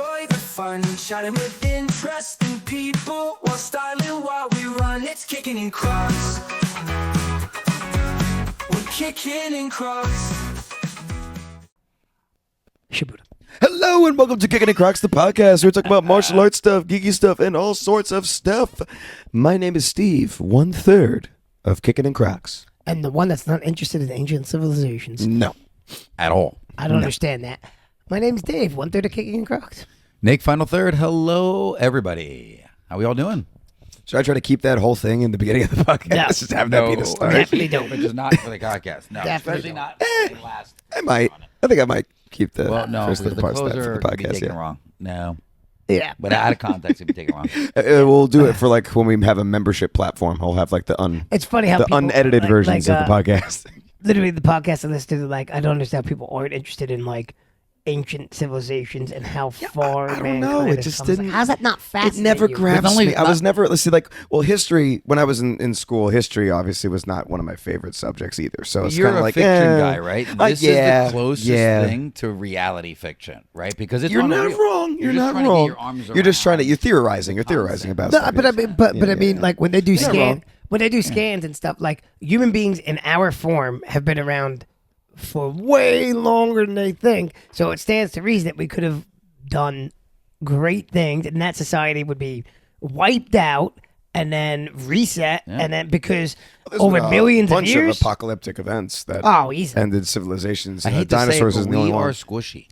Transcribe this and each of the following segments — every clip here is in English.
enjoy the fun, chatting with interesting people while styling while we run. It's Kickin in Crocs. We're kicking in Crocs. Shibuda. Hello and welcome to Kickin' and Crocs, the podcast where we talk about martial arts stuff, geeky stuff, and all sorts of stuff. My name is Steve, 1/3 of Kickin' and Crocs. And the one that's not interested in ancient civilizations. No, at all. I don't understand that. My name's Dave, 1/3 of Kickin' and Crocs. Nick, final third. Hello, everybody. How we all doing? Should I try to keep that whole thing in the beginning of the podcast? No. Just have that be the start. Definitely don't. Which is not for the podcast. No, Definitely especially not the last. I might. I think I might keep the Well, no, first because little the parts of that closer for the could be podcast. taken Yeah. wrong. No, Yeah. but out of context, it'd be taken wrong. We'll do it for like when we have a membership platform. We'll have like the It's funny how people, unedited like- versions like, of the podcast. Literally, the podcast I listen to, like, I don't understand how people aren't interested in, like, ancient civilizations and how far I don't mankind know. It has just come. It's like, didn't. how's that not It fascinating? never you? grabs only me. I not- was never, let's see, like, well, history, when I was in school, history obviously was not one of my favorite subjects either. So it's You're kind of a like, fiction guy, right? This yeah, is the closest yeah. thing to reality fiction, right? Because it's You're not unreal. wrong. You're just not trying to get wrong. your arms You're just trying to, around you're theorizing. You're the theorizing about No, stuff. but I mean, but I mean, yeah. like, when they do You're not wrong. when they do scans and stuff, like, human beings in our form have been around for way longer than they think. So it stands to reason that we could have done great things, and that society would be wiped out and then reset, and then because There's over been a millions of bunch years. apocalyptic events that Oh, easy. ended civilizations. I hate to say it, Dinosaurs but is the only we are one. squishy.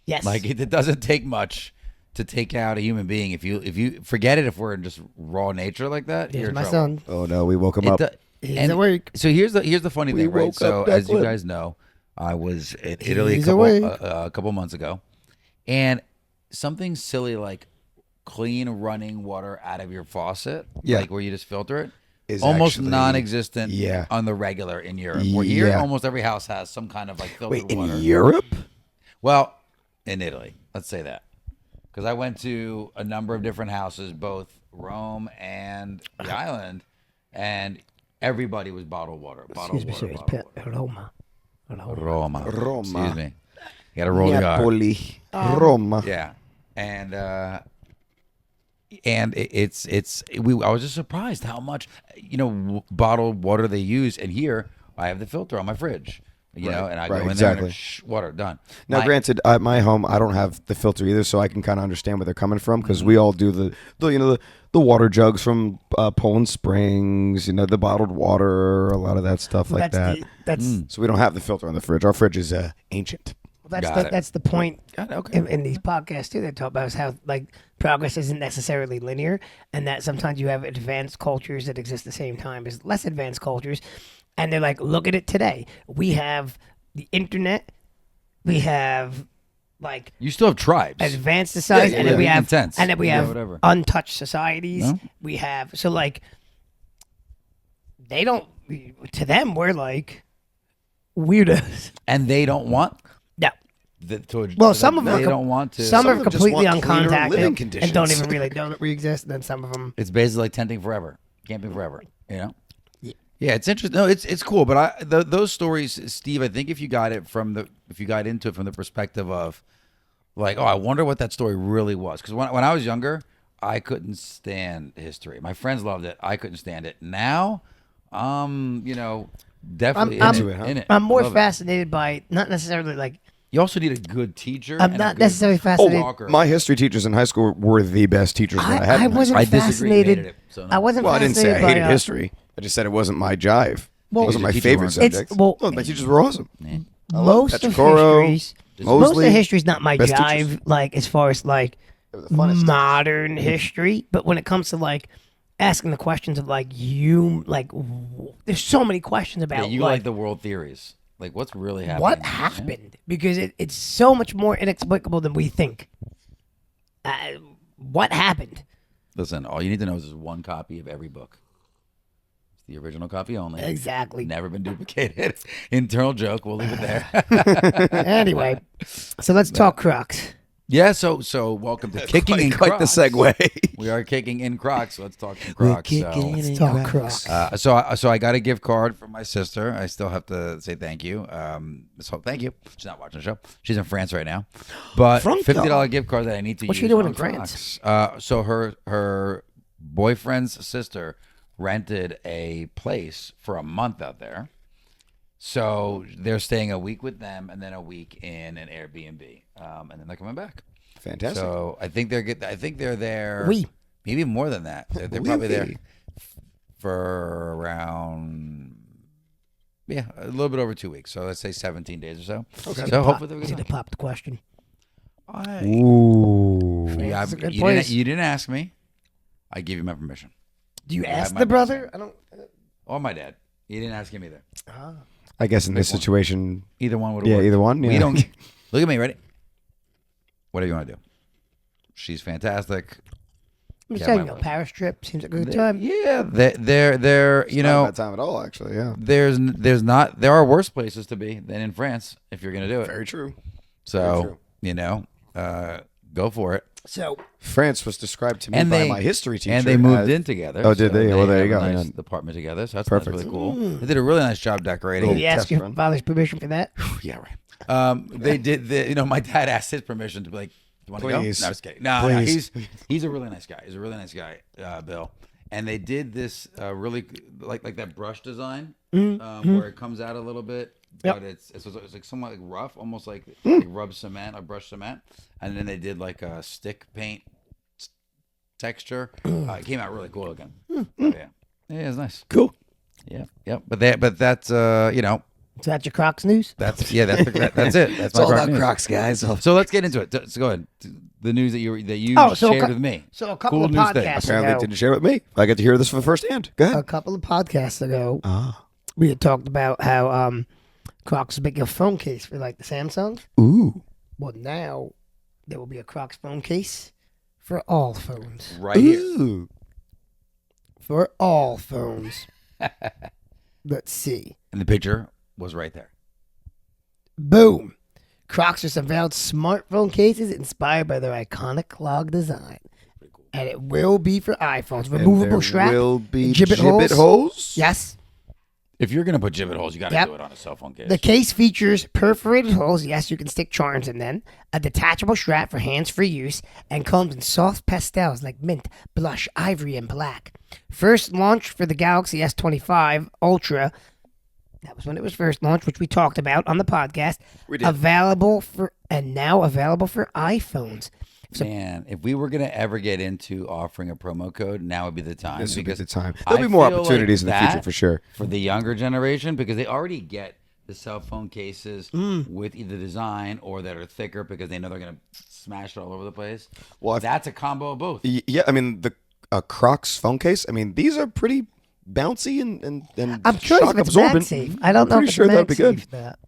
Yes. Like it doesn't take much to take out a human being. If you forget it, if we're in just raw nature like that, Here's you're in my trouble. son. Oh no, we woke him It up. do- He's and awake. So here's the funny We thing, right? woke So up as you Declan. guys know, I was in Italy He's a awake. couple months ago, and something silly like clean running water out of your faucet, Yeah. like where you just filter it, Is almost actually- non-existent yeah. on the regular in Europe. Where here, Yeah. almost every house has some kind of like filtered Wait, in water. Europe? Well, in Italy, let's say that. Because I went to a number of different houses, both Rome and the island, and everybody was bottled water. Bottled Excuse me, water, sir. It's bottled water. Roma. Roma. Excuse me. You got to roll the R. Napoli, Roma. Yeah. And I was just surprised how much, bottled water they use. And here, I have the filter on my fridge. You know, and I right, go in exactly. there and water done. Now, granted, at my home, I don't have the filter either, so I can kind of understand where they're coming from because we all do the water jugs from Poland Springs, the bottled water, a lot of that stuff like that. So we don't have the filter on the fridge. Our fridge is ancient. That's the point Got it, okay. in these podcasts too. They talk about how like progress isn't necessarily linear, and that sometimes you have advanced cultures that exist at the same time as less advanced cultures, and they're like, look at it today. We have the internet, we have like You still have tribes. advanced societies, Yeah, and then we have intense. and then we Yeah, have whatever. untouched societies. No? We have so like they don't to them we're like weirdos. And they don't want No. well, some of them they are don't want to. Some Some are of them just completely want cleaner living uncontacted and conditions. don't even really know that we exist. And then some of them, It's basically like tenting forever, camping forever. Yeah, it's interesting. No, it's cool. But those stories, Steve. I think if you got into it from the perspective of like, oh, I wonder what that story really was. Because when I was younger, I couldn't stand history. My friends loved it. I couldn't stand it. Now, definitely in it. I'm more Love it. fascinated by not necessarily like You also need a good teacher. I'm and a not good necessarily fascinated. walker. My history teachers in high school were the best teachers that I had. I in high wasn't I disagree. fascinated. Hated it, so no. I wasn't. Well, I didn't say I fascinated hated by, history. I just said it wasn't my jive. Well, it wasn't my Your teachers favorite weren't. subject. It's- well- No, my teachers were awesome. most of Pachacoro, history's Mosley, history's not my best jive. teachers. Like as far as like They were the funnest. modern history, but when it comes to like asking the questions of like there's so many questions about Yeah, you like like the world theories. Like, what's really happening? what Yeah. happened because it's so much more inexplicable than we think. What happened? Listen, all you need to know is there's one copy of every book. It's the original copy only. Exactly. Never been duplicated. Internal joke. We'll leave it there. Anyway, so let's talk Crocs. Yeah, so welcome to Kicking in quite Crocs. the segue. We are kicking in Crocs. So let's talk some Crocs. Let's talk Crocs. So I got a gift card from my sister. I still have to say thank you. So thank you. She's not watching the show. She's in France right now. But $50 gift card that I need to use. What's she doing on in France? Crocs. So her boyfriend's sister rented a place for a month out there. So they're staying a week with them and then a week in an Airbnb, and then they're coming back. Fantastic. So I think they're good. I think they're there. Oui. Maybe more than that. They're probably there for around a little bit over 2 weeks. So let's say 17 days or so. Okay. So hopefully they're Is it a good. popped question? Ooh. Yeah, That's a good you place. you didn't ask me. I give you my permission. Do you I ask have my the brother? I don't. Or my dad. You didn't ask him either. I guess in this one. situation, Either one would have yeah, worked. either one. Yeah. We don't. Look at me. Ready? Whatever you want to do. She's fantastic. I'm just Yeah, saying, my you know, wife. Paris trip seems like a good time. Yeah, they're you Not a know, bad time at all, actually. Yeah. there are worse places to be than in France if you're gonna do it. Very true. So true. you know, go for it. So France was described to me And by they my history teacher. and they moved as- in together. Oh, did they? Well, there you have a go. Nice Yeah. apartment together. So that's Perfect. really cool. They did a really nice job decorating. did you ask test your run. father's permission for that? Yeah, right. They did. My dad asked his permission to be like, "Do you want to go?" No, Please. just kidding. No, Please. he's a really nice guy. He's a really nice guy, Bill. And they did this really like that brush design where it comes out a little bit, but it's like somewhat like rough, almost like rub cement or brush cement. And then they did like a stick paint texture. It came out really cool looking. Yeah, it's nice. Cool. Yeah. But that's you know. So that's your Crocs news? That's it. That's It's my all Croc about news. Crocs, guys. So let's get into it. So go ahead. The news that you So shared with me. So a couple Cool of news thing. podcasts Apparently, ago, didn't share with me. I get to hear this from first hand. Go a ahead. couple of podcasts ago, Ah. we had talked about how Crocs is making a phone case for like the Samsung. Ooh. Well, now there will be a Crocs phone case for all phones. Right here. Ooh. For all phones. Let's see. And the picture was right there. Boom. Crocs just unveiled smartphone cases inspired by their iconic log design. And it will be for iPhones. Removable strap. Will be gibbet holes. Yes. If you're gonna put gibbet holes, you gotta Yep. do it on a cell phone case. The case features perforated holes. Yes, you can stick charms in them. A detachable strap for hands-free use. And comes in soft pastels like mint, blush, ivory, and black. First launched for the Galaxy S25 Ultra. That was when it was first launched, which we talked about on the podcast. We did. Now available for iPhones. Man, if we were gonna ever get into offering a promo code, now would be the time. This would be because the time. There'll I be more feel opportunities like in the future that for sure. for the younger generation because they already get the cell phone cases Mm. with either design or that are thicker because they know they're gonna smash it all over the place. Well, I've- That's a combo of both. Yeah, I mean the Crocs phone case. I mean these are pretty bouncy and I'm curious shock if it's absorbent. MagSafe. I don't know Pretty if it's sure that'd be good. MagSafe, that.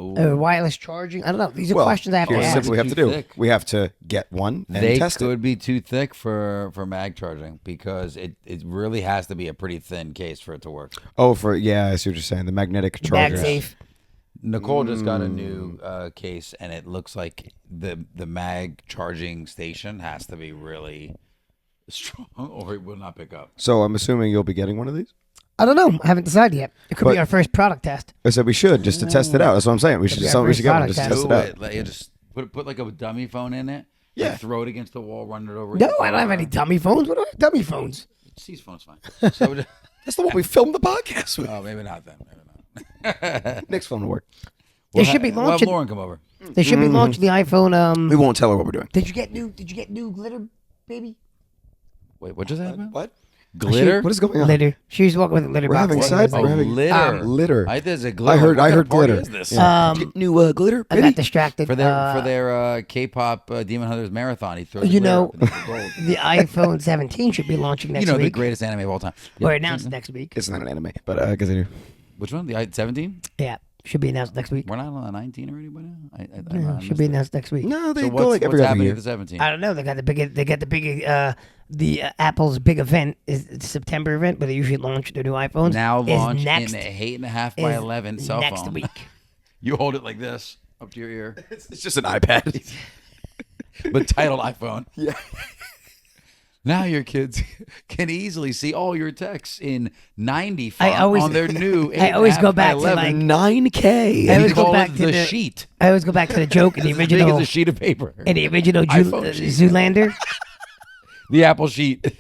Ooh. Wireless charging. I don't know. These are Well, questions I have to here's ask. simply we have to Too do. thick. We have to get one and They test could it. be too thick for mag charging because it really has to be a pretty thin case for it to work. Oh, I see what you're saying. The magnetic charger. MagSafe. Nicole just got a new Mm. case, and it looks like the mag charging station has to be really strong, or it will not pick up. So I'm assuming you'll be getting one of these. I don't know. I haven't decided yet. It could be But- our first product test. I said we should just to test it out. That's what I'm saying. We should be our something we first should get one product just to test. test Do it out. it. Like, you just put like a dummy phone in it. Yeah. Like, throw it against the wall, run it over. No, your I don't have car. any dummy phones. What do I have dummy phones? C's phone's fine. So That's the one we filmed the podcast with. oh, maybe not then. Maybe not. Next phone will work. They should be We'll have launching. Lauren come over. They should be launching the iPhone. We won't tell her what we're doing. Did you get new glitter, baby? Wait, what just happened? What? Glitter? What is going on? Glitter. She was walking with a glitter We're box. having Like, side- Oh, We're having- glitter. Glitter. There's a glitter. I heard What kind of party glitter. is this? Yeah. New glitter. I got distracted. For their K-pop Demon Hunters marathon, he throws You glitter know, up and it's gold. the iPhone 17 should be launching next You know, the week. greatest anime of all time. Or Yeah. announced next week. It's not an anime, but continue. Which one? The 17? Yeah, should be announced next week. We're not on the 19 already by now? Yeah, should be announced next week. No, they So go like every what's other happening year. at the 17? I don't know. They got the Apple's big event is the September event where they usually launch their new iPhones. Now is launch next, in a 8.5 by is 11 cell phone. next week. You hold it like this up to your ear. It's just an iPad. but titled iPhone. Yeah. Now your kids can easily see all your texts in 90 I font always- on their new. I always 8.5 go by back to, 11. like- 9K. I We always go call back it to the the sheet. I always go back to the joke in the It's as big as original a sheet of paper. in the original iPhone sheet. Zoolander. The Apple sheet. Do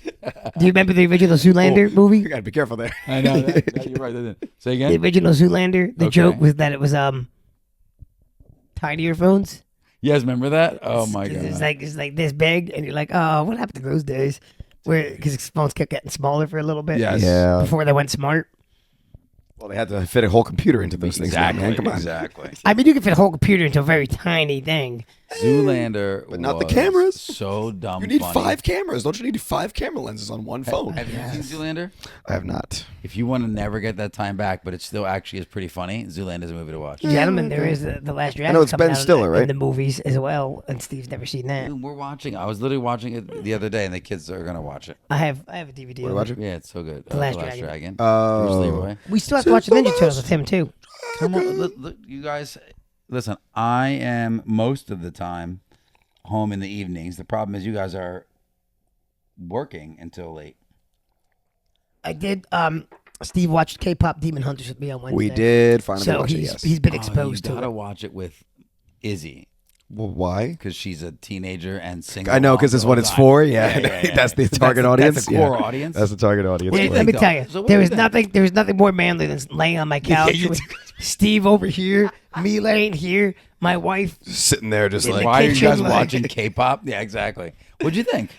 you remember the original Zoolander movie? You gotta be careful there. I know. You're right. Say The again. original Zoolander. The Okay. joke was that it was tinier phones. Yes, remember that? Oh my god. It's like this big, and you're like, oh, what happened to those days? Where because phones kept getting smaller for a little bit. Yes. Yeah. Before they went smart. Well, they had to fit a whole computer into those things. Exactly. Man. Come on. Exactly. I mean, you can fit a whole computer into a very tiny thing. Zoolander, But not the was cameras. So dumb. You need funny. 5 cameras. Don't you need 5 camera lenses on one phone? Have you seen Zoolander? I have not. If you want to never get that time back, but it still actually is pretty funny, Zoolander is a movie to watch. Gentlemen, there is the Last Dragon. know it's coming Ben out Stiller, in right? the movies as well, and Steve's never seen that. Dude, we're watching. I was literally watching it the other day, and the kids are gonna watch it. I have a DVD. What of watch it. it? Yeah, it's so good. The Last Dragon. Dragon. Bruce Oh. Leroy. We still have to watch the Ninja Turtles with him too. Come on, look, you guys. Listen, I am most of the time home in the evenings. The problem is you guys are working until late. I did. Steve watched K-pop Demon Hunters with me on Wednesday. We did finally So watch it, he's yes. he's been You exposed to gotta it. watch it with Izzy Well, why? because she's a teenager and single. I know, because it's what it's for. Yeah, that's the target audience. That's the core Yeah. audience. That's the target audience. What do you for Let it. me think, tell though? you, So what there do you was think? nothing more manly than laying on my couch you with Steve over here, me laying here, my wife. Sitting there just In like, the Why are you kitchen, guys like- watching K-pop? Yeah, exactly. What'd you think?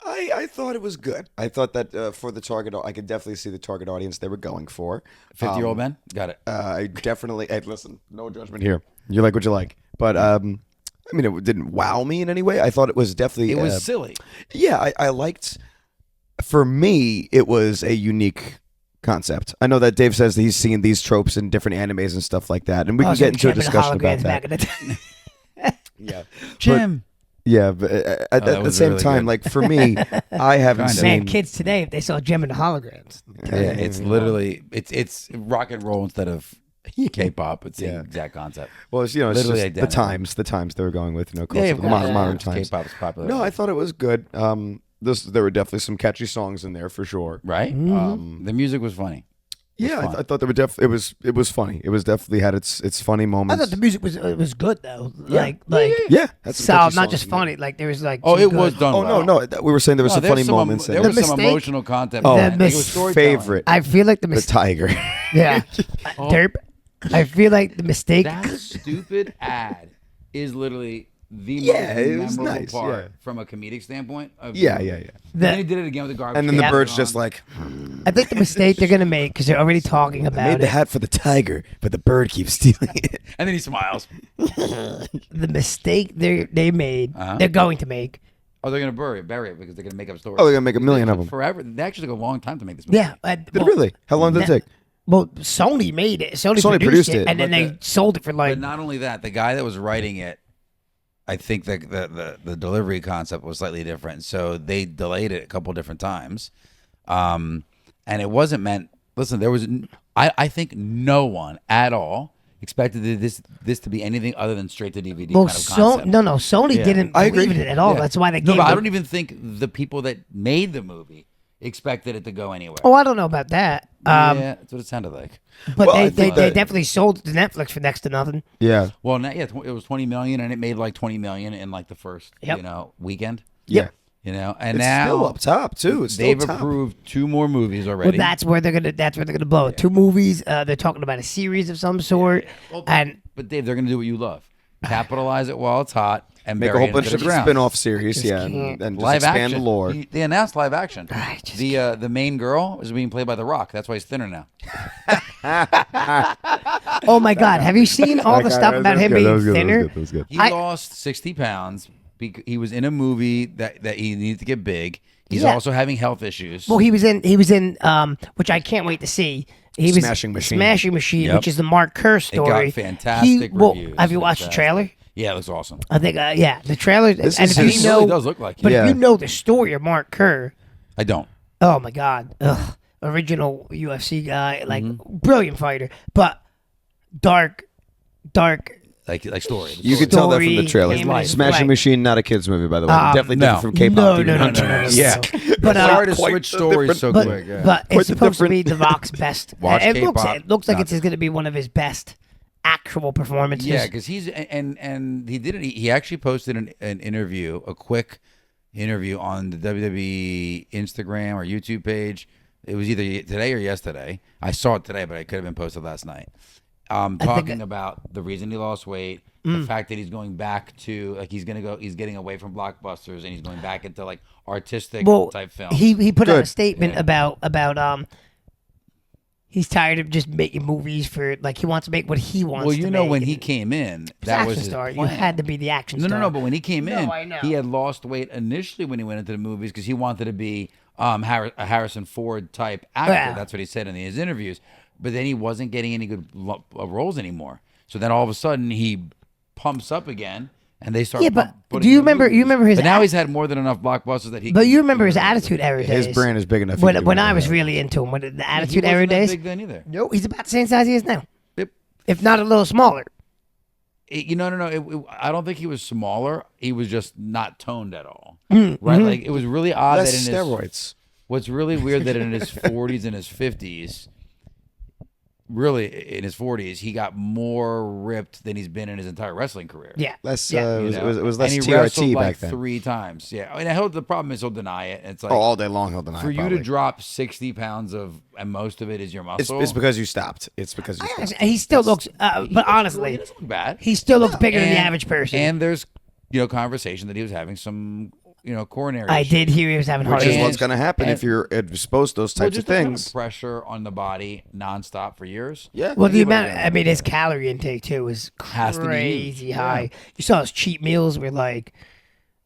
I thought it was good. I thought that for the target, I could definitely see the target audience they were going for. 50-year-old men? Got it. I definitely. Hey, listen, no judgment here. You like what you like, but I mean, it didn't wow me in any way. I thought it was definitely. It was silly. Yeah, I liked. For me, it was a unique concept. I know that Dave says that he's seen these tropes in different animes and stuff like that, and we can get into a discussion about that. Back in the day. Yeah, Jim. yeah, but at that the was same really time, good. like for me, I haven't Kinda. seen. Man, kids today, if they saw Gem and the holograms, Yeah, it's literally it's rock and roll instead of K-pop. It's the exact concept. Well, it's, you know, it's Literally just the times they were going with, you know, Yeah, culture, modern times. K-pop is popular. No, I thought it was good. There were definitely some catchy songs in there for sure. right. The music was funny. Yeah, fun. I thought there were it was funny. It was definitely had its funny I moments. thought the music was good though. Like yeah, had some solid, catchy not songs just in there. funny. Like there was like Oh, some it was good- done. Oh well. no, we were saying there were No, some there's funny moments in There there. was The some mistake- emotional content. Oh, behind it. It was mis- storytelling. favorite, I feel like the the mistake. tiger. Yeah, Oh. derp. I feel like the mistake. That stupid ad is literally the Yeah, most it was memorable nice, part yeah. from a comedic standpoint. Of Yeah, the yeah, movie. yeah. Then he did it again with the garbage. And then the can bird's on. just like, I think the mistake they're gonna make because they're already talking I about made the it. hat for the tiger, but the bird keeps stealing it. And then he smiles. The mistake they made, Uh-huh. they're going to make. Oh, they're gonna bury it because they're gonna make up stories. Oh, they're gonna make a million of them. forever. They actually took a long time to make this movie. Yeah, Did it really? How long did it take? Well, Sony made it. Sony produced produced it, and then but they sold it for like. But not only that, the guy that was writing it, I think that the delivery concept was slightly different. So they delayed it a couple different times, and it wasn't meant. Listen, there was. I think no one at all expected this to be anything other than straight to DVD Well, kind of concept. no, Sony Yeah. didn't I believe agree. in it at all. Yeah. That's why they No, gave but I it- don't even think the people that made the movie expected it to go anywhere. Oh, I don't know about that. Yeah, that's what it sounded like. But Well, I they think they that- definitely sold it to Netflix for next to nothing. Yeah, Well, yeah, it was 20 million, and it made like 20 million in like the first Yep. weekend. yeah. And It's now still up top too. It's still they've top. approved 2 more movies Well, already. that's where they're gonna blow it. 2 movies. They're talking about a series of some sort, and But Dave, they're going to do what you love: capitalize it while it's hot and Make a bury whole it bunch into of the ground. spin-off series, Just yeah, can't. and just Live expand action. the lore. They announced live action. I just The main girl is being played by The Rock. That's why he's thinner now. oh my God, have you seen all the stuff about him being thinner? He I- lost 60 pounds because he was in a movie that he needed to get big. He's Yeah. also having health issues. Well, he was in which I can't wait to see. He was Smashing Machine. Smashing Machine, Yep. which is the Mark Kerr it story. got fantastic reviews. Have you watched the Fantastic. trailer? Yeah, it looks awesome. I think, yeah, the trailer. And is if And you he know, really does look like but him. Yeah. if you know the story of Mark Kerr, I don't. oh my God, original UFC guy, like Mm-hmm. brilliant fighter, but dark Like story. You could tell that from the Story, trailer. image, Smashing right. Machine, not a kids movie, by the way. Definitely no. different from K-pop. No, even. no. Yeah. But Sorry to quite switch the stories different- so but, quick. Yeah. but Quite it's the supposed to different- be The Rock's best. Watch it K-pop. looks like Not- it's going to be one of his best actual performances. Yeah, because he's and he did it. He actually posted an interview, a quick interview on the WWE Instagram or YouTube page. It was either today or yesterday. I saw it today, but it could have been posted last night. Talking about the reason he lost weight, the fact that he's going back to like he's getting away from blockbusters and he's going back into like artistic type films. He put out a Good. statement about he's tired of just making movies for like he wants to make what he wants. Well, to you know, make. when he came in, It's that action was his star. You plan. had to be the action star. No. But when he came in, I know. he had lost weight initially when he went into the movies because he wanted to be a Harrison Ford type actor. Yeah. That's what he said in his interviews. But then he wasn't getting any good roles anymore. So then all of a sudden he pumps up again, and they start. Yeah, but putting do you him in remember? You movies. remember his? But now he's had more than enough blockbusters that he. But can- you remember his Attitude Era days. His brand is big enough. he can do When I whatever. was really into him, when the He Attitude wasn't Era that days. big then either. No, he's about the same size he is now, Yep. if not a little smaller. No. I don't think he was smaller. He was just not toned at all. Mm-hmm. Right? Like it was really odd Less that in his steroids. What's really weird that in his 40s and his 50s, really in his 40s, he got more ripped than he's been in his entire wrestling career. Yeah, Less. Yeah. It You was, know? it was less and he wrestled TRT like back then. 3 times. Yeah, and the problem is he'll deny it. It's like Oh, all day long he'll deny. for it, you probably. to drop 60 pounds and most of it is your muscle. It's because you stopped. It's because you stopped. he still looks. But honestly, he doesn't look bad. he still looks bigger than the And- average person. And there's conversation that he was having some coronary. I issues. did hear he was having heart Which is issues. what's going to happen and- if you're exposed to those Well, types of just the kind things. pressure on the body nonstop for years. Yeah. Well, the Anybody amount, knows. I mean, his calorie intake too was Has to be crazy huge. high. Yeah. You saw his cheat meals were like,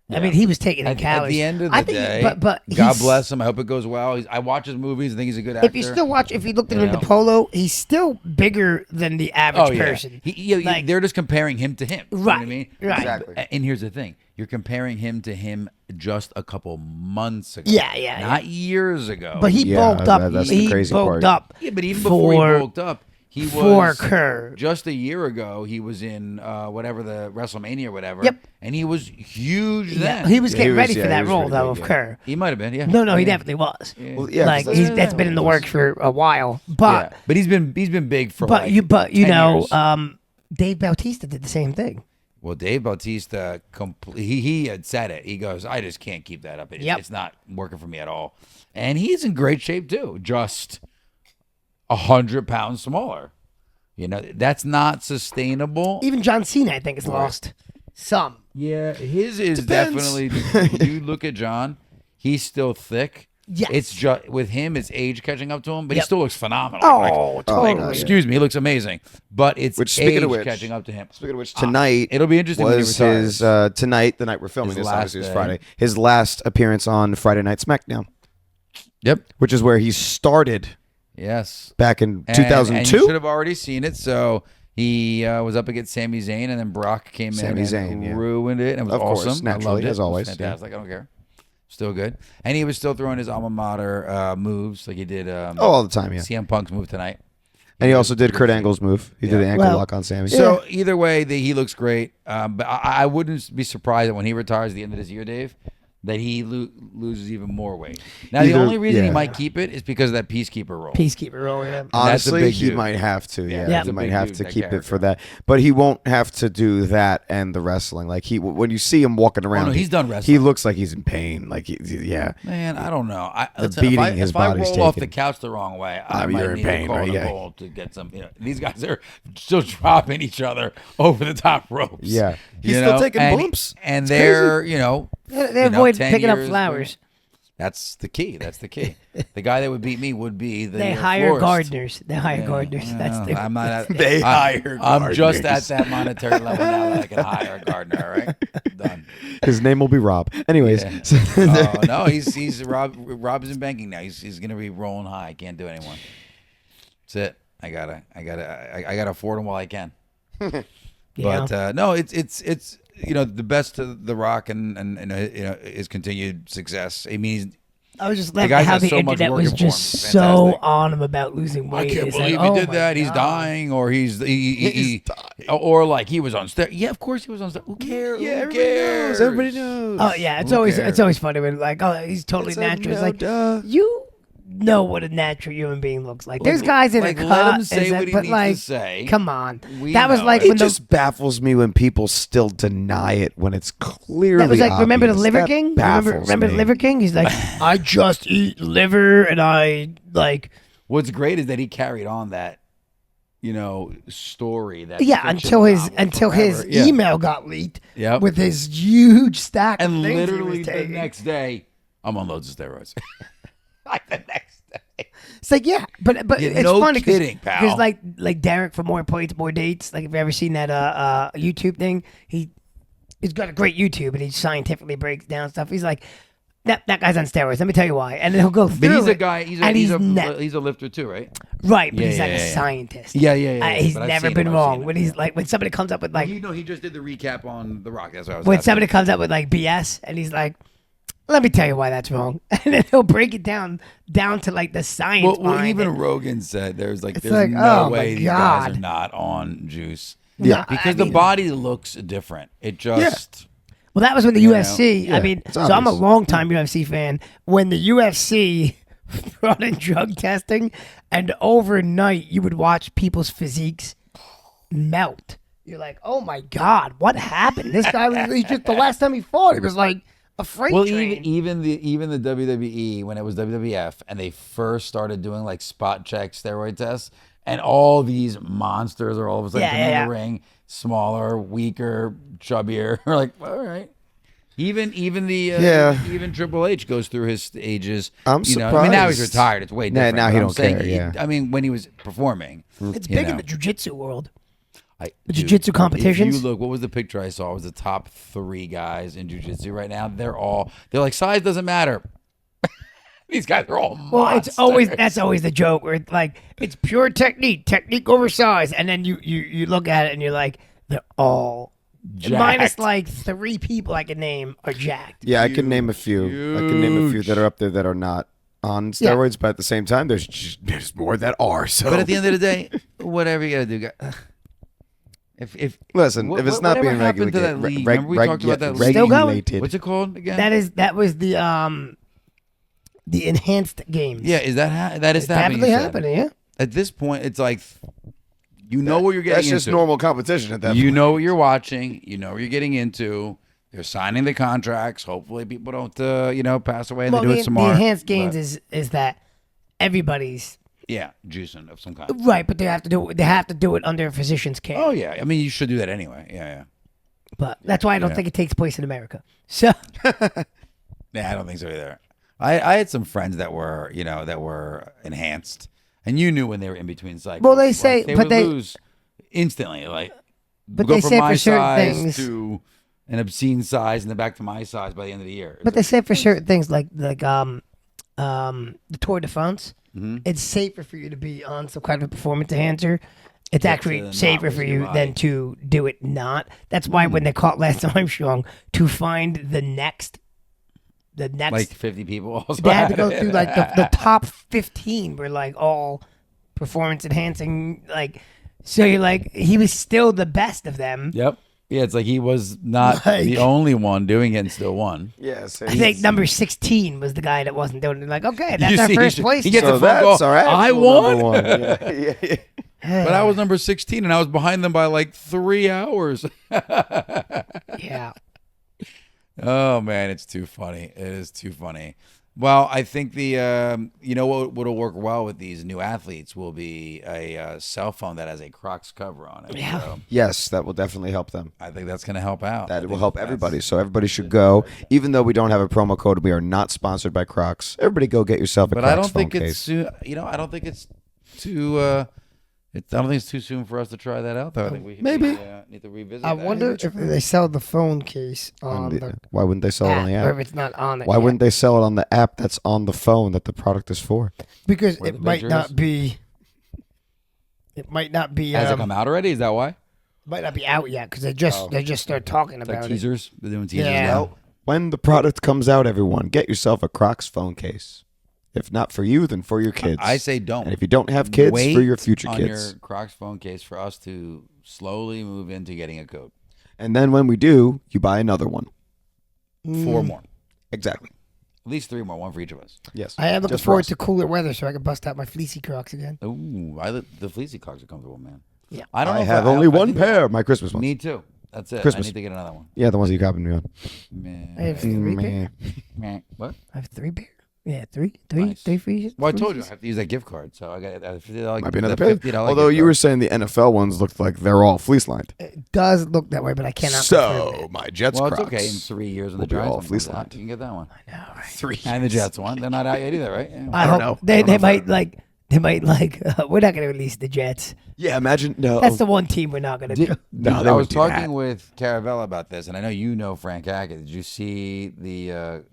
I mean, he was taking in At calories. the end of the I think, day, but God he's- bless him. I hope it goes well. I watch his movies. I think he's a good actor. If you still watch, if you looked at him in the know. polo, he's still bigger than the average person. Like- they're just comparing him to him. You know what I Right, mean? right. Exactly. And here's the thing: you're comparing him to him just a couple months ago. Yeah, not years ago. But he Yeah, bulked up. that's the he crazy bulked part. up. yeah, but even before he for- bulked up, he for was Kerr. just a year ago. He was in whatever the WrestleMania or whatever. Yep. And he was huge Yeah, then. he was Yeah, getting he was- ready yeah, for he that was role really though big, of yeah. Kerr. He might have been. Yeah. No, he Yeah. definitely was. Well, yeah, 'cause Like that's been in the works for a while. But Yeah. But he's been big for but like you 10 years. Dave Bautista did the same thing. Well, Dave Bautista, he had said it. He goes, I just can't keep that up. Yep. It's not working for me at all. And he's in great shape too, just 100 pounds smaller. That's not sustainable. Even John Cena, I think, has lost some. Yeah, his is Depends. definitely. You look at John, he's still thick. Yes. It's just with him, it's age catching up to him, but he Yep. still looks phenomenal. Oh, totally. no, yeah. Excuse me, he looks amazing, but it's Which, speaking age of which- catching up to him. Speaking of which, tonight It'll be interesting when he was retires. his tonight. The night we're filming His this, last obviously, is day. Friday. His last appearance on Friday Night SmackDown, Yep. which is where he started Yes. back in And you 2002. should have already seen it. So he was up against Sami Zayn, and then Brock came Sami in Zayn, and yeah. ruined it. And it was Of course, awesome. naturally, I loved it. as It was always, yeah. fantastic. I don't care. Still good. And he was still throwing his alma mater moves like he did All the time, yeah. CM Punk's move tonight. And he also did Kurt Angle's move. He did the ankle Well, lock on Sammy. So either way, he looks great. But I wouldn't be surprised that when he retires at the end of this year, Dave, that he loses even more weight. Now, the Either- only reason he yeah. might keep it is because of that peacekeeper role. Peacekeeper role. Yeah. that's a Honestly, big he dude. might have to. Yeah, Yeah. he He's a might big have dude, to that keep it character. for that. But he won't have to do that and the wrestling. Like when you see him walking around, no, he's done He wrestling. looks like he's in pain. Like yeah. Man, I don't know. beating if his if I body's roll off taken. the couch the wrong way, I I mean, might you're in need pain, to call right? the Yeah. goal to get some. These guys are still dropping each other over the top ropes. Yeah. You He's still know? taking and, bumps. and It's they're crazy. They avoid 10 picking up years, flowers. That's the key. That's the key. The guy that would beat me would be the. They hire florist. gardeners. They hire gardeners. That's the. I'm not. At, They hire I'm just at gardeners. that monetary level now that I can hire a gardener. All right, done. His name will be Rob. Anyways, Yeah. so- Oh no, he's Rob is in banking now. He's gonna be rolling high. I can't do anymore. That's it. I gotta afford him while I can. Yeah. But no, it's the best to The Rock and his continued success. I mean, I was just The laughing guy's how got the so much internet was working for him. just so Fantastic. on him about losing weight. I can't It's believe like, he oh did my that. He's God. dying, or or like he was on steroids. Yeah, of course he was on steroids. Who cares? Yeah, Who everybody knows. cares? Everybody knows. Oh yeah, it's Who always cares? funny when like, oh, he's totally It's a natural. It's no like duh. you know what a natural human being looks like. There's guys that like, are let cut, him say and what he but needs like, to say. come on, We that was know like it. when It just baffles me when people still deny it when it's clearly that was like, remember the obvious. Liver That King? baffles Remember the me. Liver King? He's like, I just eat liver, and I like. What's great is that he carried on that, story. That Yeah, fiction until his forever. Yeah. email got leaked Yep. with his huge stack And of things he literally was the taking. next day, I'm on loads of steroids. Like the next day. It's like, yeah, but Yeah, it's no funny kidding, pal. because like Derek from More Points, More Dates. Like, if you've ever seen that YouTube thing, he's got a great YouTube and he scientifically breaks down stuff. He's like, that guy's on steroids. Let me tell you why, and then he'll go through. But he's a it, guy. and He's a lifter too, right? right, but Yeah, he's like yeah, a yeah. scientist. Yeah. He's But I've never seen been him, I've wrong. seen him, When he's yeah. like, when somebody comes up with like, He just did the recap on The Rock. That's what I was. when asking. somebody comes up with like BS, and he's like, let me tell you why that's wrong, and then he'll break it down to like the science. Well, behind even it. Rogan said there's like, no oh my way these guys God. are not on juice. Yeah. because I the mean- body looks different. It just Well, that was when the You UFC. know, I mean, it's so I'm a obvious. long-time UFC fan. When the UFC brought in drug testing, and overnight you would watch people's physiques melt. You're like, oh my God, what happened? This guy was just the last time he fought, he was like a freight train. even the WWE when it was WWF and they first started doing like spot check steroid tests, and all these monsters are all of a sudden coming in the ring, smaller, weaker, chubbier. We're like, all right. Even even Triple H goes through his stages. I'm I mean, now he's surprised. retired. It's way different. now but he I'm don't saying care, yeah. I mean, when he was performing, It's you big in know. the jiu-jitsu world. The jiu-jitsu competitions? If you look, what was the picture I saw? It was the top 3 guys in jiu-jitsu right now. They're like, size doesn't matter. These guys are all Well, monsters. that's always the joke where it's like it's pure technique over size, and then you look at it and you're like, they're all Jacked. minus like 3 people I can name are jacked. Yeah, I can name a few. I can name a few that are up there that are not on steroids, but at the same time, there's more that are. So, But at the end of the day, whatever you gotta do, if listen, if it's not whatever being happened to that league? Remember we talked about that league? Still going? regulated. What's it called again? That was the enhanced games. Yeah, is that is it's happening? definitely you said? happening. Yeah. At this point, it's like you know what you're getting That's just into. normal competition at that You point. know what you're watching. You know what you're getting into. They're signing the contracts. Hopefully, people don't pass away and Well, they do the it tomorrow. enhanced games But, is that everybody's yeah, juicing of some kind. right, but they have to do it under a physician's care. Oh yeah, I mean you should do that anyway. Yeah. But that's why I don't think it takes place in America. So Yeah, I don't think so either. I had some friends that were enhanced, and you knew when they were in between cycles. Well, they Like, say- they but would they- lose instantly. Like, But go they from say my for certain size things- to an obscene size, and then back to my size by the end of the year. but they say for certain things like the Tour de France, Mm-hmm. it's safer for you to be on some kind of a performance enhancer. It's Yeah, actually to not safer lose for your you body. than to do it not. That's why when they caught Lance Armstrong to find the next like 50 people. Also they had to go it. through like the top 15 were like all performance enhancing, like, so you're like, he was still the best of them. Yep. Yeah, it's like he was not Like- the only one doing it and still won. Yeah, so I think number 16 was the guy that wasn't doing it. Like, okay, that's You our see, first he place. gets so the phone that's call. all right. I Number won. one. Yeah. But I was number 16 and I was behind them by like 3 hours. Yeah. Oh man, it's too funny. It is too funny. Well, I think what will work well with these new athletes will be a cell phone that has a Crocs cover on it. Yeah. So Yes, that will definitely help them. I think that's going to help out. I That will think help that's- everybody. So everybody should go. Even though we don't have a promo code, we are not sponsored by Crocs. Everybody go get yourself a But Crocs I don't phone think case. it's I don't think it's too. I don't think it's too soon for us to try that out. Though I think we Maybe. need to revisit. I that. wonder if they sell the phone case On on the- the why wouldn't they sell it on app, the or app? if it's not on it. Why yet. wouldn't they sell it on the app that's on the phone that the product is for? Because Where it the might picture not is? be. It might not be. Has it come out already? Is that why? Might not be out yet because they just start talking It's about like it. teasers. They're doing teasers Yeah. now. When the product comes out, everyone, get yourself a Crocs phone case. If not for you, then for your kids. I say don't. And if you don't have kids, Wait for your future on kids. your Crocs phone case for us to slowly move into getting a coat. And then when we do, you buy another one. 4 more. Exactly. At least 3 more, one for each of us. Yes. I am looking Just for forward us. to cooler weather so I can bust out my fleecy Crocs again. Ooh, the fleecy Crocs are comfortable, man. Yeah. I don't know. I if have I only I one think- pair, my Christmas ones. Me too. That's it. Christmas. I need to get another one. Yeah, the ones that you copied me on. I have 3 pair. Meh. What? I have 3 pair. Yeah, three Nice. free. Well, I told you I have to use that gift card, so I got $50. Might be another pair. $50 Although gift you were card. saying the NFL ones looked like they're all fleece lined. It does look that way, but I cannot. confirm So it. my Jets Well, Crocs. it's okay. In 3 years when will the be all Giants one fleece comes out, lined. you can get that one. I know, right? 3. And the Jets one. They're not out yet either, right? Yeah. I don't hope know. they I don't know might if like. They might like. We're not going to release the Jets. Yeah, imagine. No. That's the one team we're not going to do. No, they I would was do talking that. with Caravella about this, and I know you know Frank Hackett. Did you see the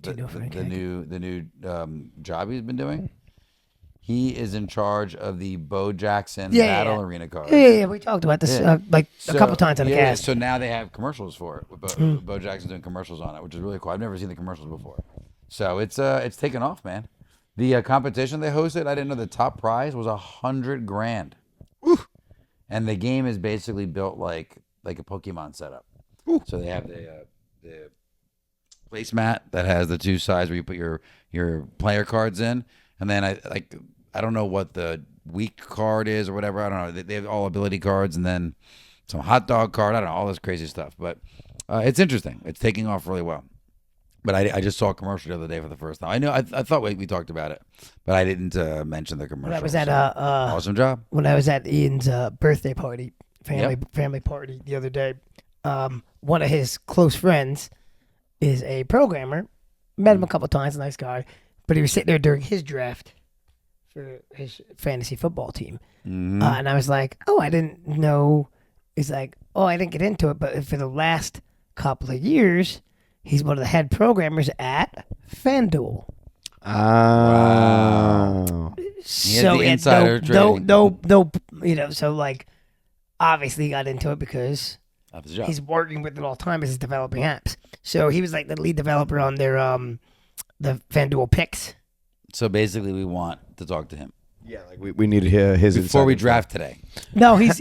Do you know Frank the Hackett? new job he's been doing? He is in charge of the Bo Jackson Battle Arena cards. Yeah, we talked about this Yeah. like a couple times on the yeah, cast. So now they have commercials for it. With Bo Jackson's doing commercials on it, which is really cool. I've never seen the commercials before. So it's taken off, man. The competition they hosted, I didn't know the top prize was $100,000. And the game is basically built like a Pokemon setup. So they have the placemat that has the 2 sides where you put your player cards in, and then I don't know what the weak card is or whatever. I don't know. They have all ability cards and then some hot dog card. I don't know, all this crazy stuff. But it's interesting. It's taking off really well. But I just saw a commercial the other day for the first time. I know I thought we talked about it, but I didn't mention the commercial. When I was at awesome job. when I was at Ian's birthday party, family party the other day, one of his close friends is a programmer. Met him a couple times, nice guy, but he was sitting there during his draft for his fantasy football team, and I was like, "Oh, I didn't know." He's like, "Oh, I didn't get into it, but for the last couple of years, he's one of the head programmers at FanDuel." Wow. So the yeah, insider trading. no, so like, obviously he got into it because That's his job. he's working with it all the time as he's developing apps. So he was like the lead developer on their the FanDuel picks. So basically, we want to talk to him Yeah, like we need to hear his before we inside info. draft today. No, he's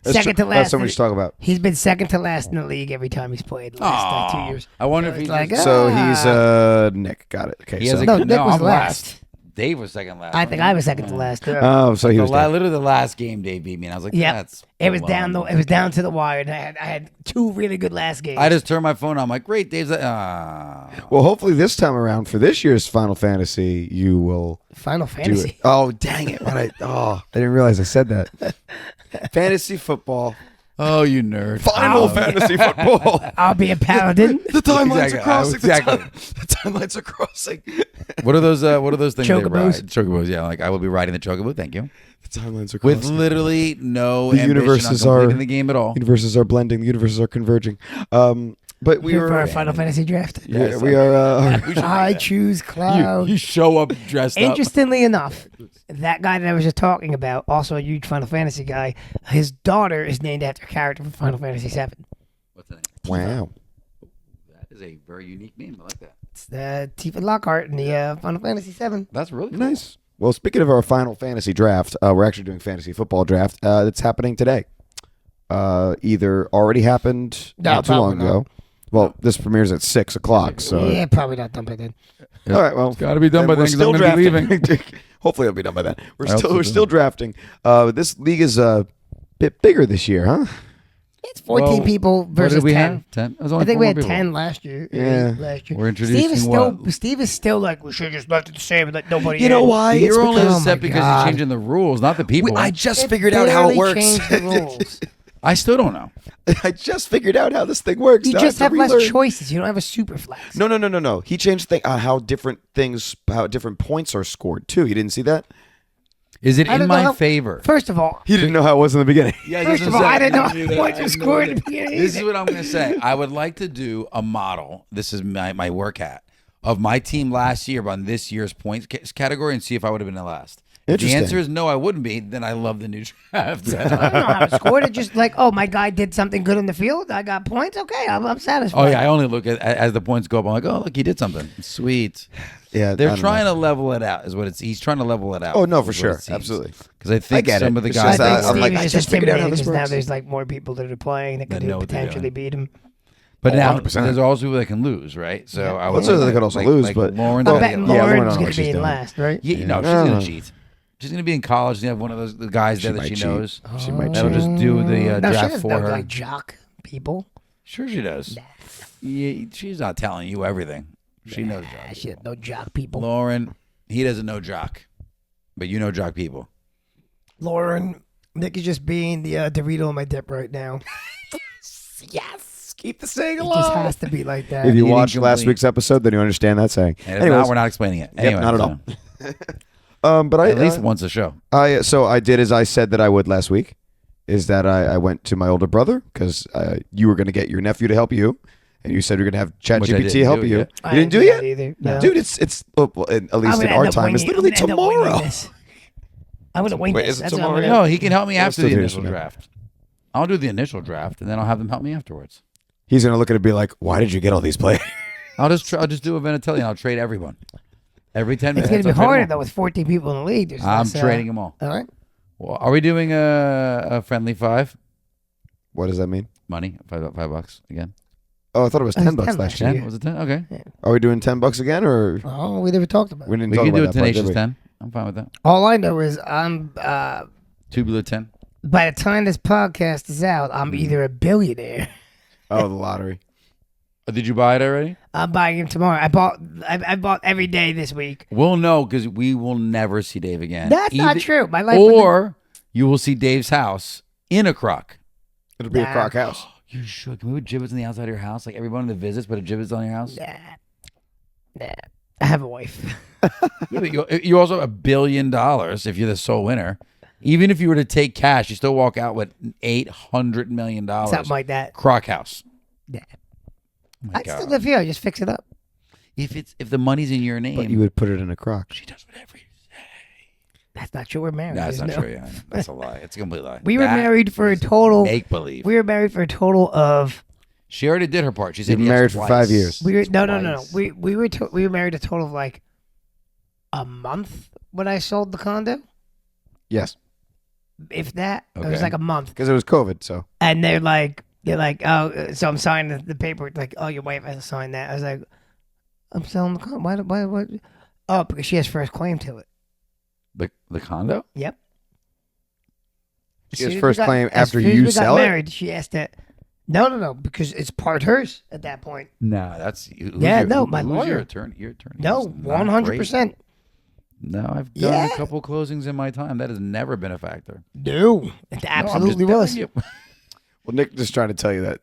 That's second to That's last. something we should talk about. He's been second to last in the league every time he's played the last 2 years. I wonder So if it's he's like, just- So Ah. he's Nick. Got it. Okay. He so. has a, No, Nick was I'm last. Dave was second last. I think I was second to last. Too. Oh, so he was. there. Literally the last game Dave beat me, and I was like, Yeah, that's it was down baloney. it was down to the wire, and I had 2 really good last games. I just turned my phone on. I'm like, great, Dave's like, ah. Well, hopefully this time around for this year's Final Fantasy, you will Final do Fantasy. it. Oh, dang it! I didn't realize I said that. Fantasy football. Oh, you nerd. Final Fantasy football. I'll be a paladin. The timelines Exactly. are crossing. Exactly. The timelines are crossing. What are those? What are those things? Chocobos? They ride? Chocobos. Yeah, like I will be riding the chocobo. Thank you. The timelines are With crossing. literally no The ambition universes on are completing the game at all. Universes are blending. The universes are converging. But we Here for were. our Final Fantasy draft. Yeah, we are. I choose Cloud. You show up dressed up. Interestingly enough, that guy that I was just talking about, also a huge Final Fantasy guy, his daughter is named after a character from Final Fantasy VII. What's the name? Wow. That is a very unique name. I like that. It's Tifa Lockhart in the Final Fantasy VII. That's really cool. Nice. Well, speaking of our Final Fantasy draft, we're actually doing fantasy football draft. It's happening today. Either already happened No, not too long probably not. ago. Well, this premieres at 6 o'clock. So, Yeah, probably not done by then. all right. Well, It's got to be done then by we're then because I'm still going to be drafting. leaving. Hopefully, it'll be done by then. I hope so, We're too. still drafting. This league is a bit bigger this year, huh? It's 14 Well, people What versus did we 10. have? 10? It was only I think four we more had people. 10 last year. Yeah. Last year. We're introducing Steve is still like, we should have just left it the same and let nobody You know in. why? You're It's only because- upset my because God. you're changing the rules, not the people. I just It figured out how it barely works. changed the rules. I still don't know. I just figured out how this thing works. You Now I just to have less relearn. choices. You don't have a super flex. No. He changed how different points are scored too. You didn't see that? Is it I in don't know my how- favor? First of all, He didn't know how it was in the beginning. Yeah, First of all, I didn't know what you scored at the beginning. This is what I'm going to say. I would like to do a model. This is my work hat of my team last year on this year's points category and see if I would have been the last. If the Interesting. answer is no, I wouldn't be. Then I love the new draft. I don't know how to score it. Just like, oh, my guy did something good in the field. I got points. Okay, I'm satisfied. Oh yeah, I only look at as the points go up. I'm like, oh look, he did something. Sweet. Yeah, They're trying to level it out. Is what it's. He's trying to level it out. Oh no, for is what it sure, seems. absolutely. Because I think get some it. of the It's guys. just, I think I'm like, Steve I is just figured out how this intimidating because now works. there's like more people that are playing that That could know what they're potentially doing. beat him. But now 100%. there's also people that can lose, right? So I Well, would. so they could also lose, but- Lauren's I'm Well, betting yeah, Lauren, I don't Lauren's know going what to she's be in doing. last, right? Yeah, no, she's No, gonna no. cheat. She's gonna be in college. She's gonna have one of those the guys there that might she cheat. knows. She might That'll cheat. just do the No, she draft doesn't for know, her. like jock people. Sure, she does. Yeah, she's not telling you everything. She knows Ah, jock. shit, no jock people. Lauren, he doesn't know jock, but you know jock people. Lauren, Nick is just being the Dorito in my dip right now. Yes, keep the saying alive. It just has to be like that. If you Eating watched last complete. week's episode, then you understand that saying. And if Anyways, not, we're not explaining it. Yep, Anyway, not at so, all. But I at least once a show. so I did as I said that I would last week. Is that I went to my older brother because you were going to get your nephew to help you, and you said you're going to have Which I ChatGPT didn't help do you. yet. You didn't do it yet, either. No. dude. It's well, at least in our time, it's literally tomorrow. I'm gonna wing Wait, this. is it That's what I'm tomorrow gonna yet? No, he can help me Let's after do the the initial initial draft. I'll do the initial draft, and then I'll have them help me afterwards. He's going to look at it and be like, "Why did you get all these players?" I'll just do a Venatelli, and I'll trade everyone. Every 10 It's minutes. gonna be I'll trade harder them though with 14 people in the league. There's all. I'm less, trading them all. All right. Well, are we doing a friendly five? What does that mean? Money, $5 again. Oh, I thought it was It was $10 10 last year. Yeah. 10? Was it 10? Okay. Are we doing $10 again, or Oh, we never talked about we it. didn't We talk can do about a that part, did tenacious we? 10. I'm fine with that. All I know is I'm Tubular 10. by the time this podcast is out, Mm-hmm. I'm either a billionaire. Oh, the lottery. Did you buy it already? I'm buying him tomorrow. I bought every day this week. We'll know because we will never see Dave again. That's not Either- true. My life would Or you will see Dave's house in a croc. It'll be a Nah. Croc house. You should. Can we put gibbets on the outside of your house? Like everyone that visits, but a gibbets on your house? Nah. I have a wife. Yeah, but you also have $1 billion if you're the sole winner. Even if you were to take cash, you still walk out with $800 million. Something like that. Croc house. Yeah. Oh my I God. still live here. Just fix it up. If the money's in your name, But you would put it in a Croc. she does whatever you say. That's not true. We're married. No, that's There's not no- true. Yeah, that's a lie. It's a complete lie. We were That married for a is total. make believe. We were married for a total of. She already did her part. She said You've been yes married for twice. 5 years. We were no. Twice. We were married a total of like a month when I sold the condo. Yes, If that, it was Okay. like a month. because it was COVID. So And they're like, oh, so I'm signing the paperwork. Like, oh, your wife has to sign that. I was like, I'm selling the condo. Why? Oh, because she has first claim to it. The condo? Yep. She has As soon as first we got- claim as after soon as you we sell got it? married, she asked that. No, because it's part hers at that point. No, that's who's Yeah, your, no, my who's lawyer. Your attorney. Your attorney. No, is not 100%. great. No, I've done Yeah. a couple closings in my time. That has never been a factor. No, it No, I'm absolutely just was. telling you. well, Nick just trying to tell you that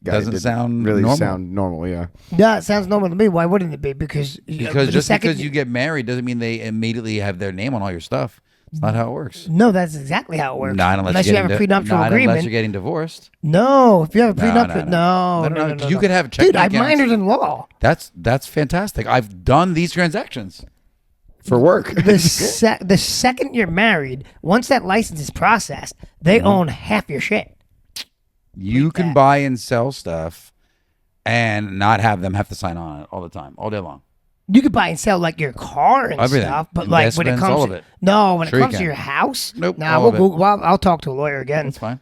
guy Doesn't didn't sound really normal. sound normal. Yeah, Yeah, it sounds normal to me. Why wouldn't it be? Because Because the just second because you get married doesn't mean they immediately have their name on all your stuff. It's not how it works. No, that's exactly how it works. Not unless, you have a prenuptial agreement. Unless you're getting divorced. No, if you have a No, prenuptial, no. no. You could have checking Dude, I accounts. minored in law. That's fantastic. I've done these transactions. for work. The second you're married, once that license is processed, they Mm-hmm. own half your shit. You can that. buy and sell stuff and not have them have to sign on it all the time, all day long. You could buy and sell like your car and Everything. stuff, but like when it Investments, comes, all of it. no, when Sure it you comes to can. your house, Nope, Nah, all we'll of it. Google, well, I'll talk to a lawyer again. That's fine.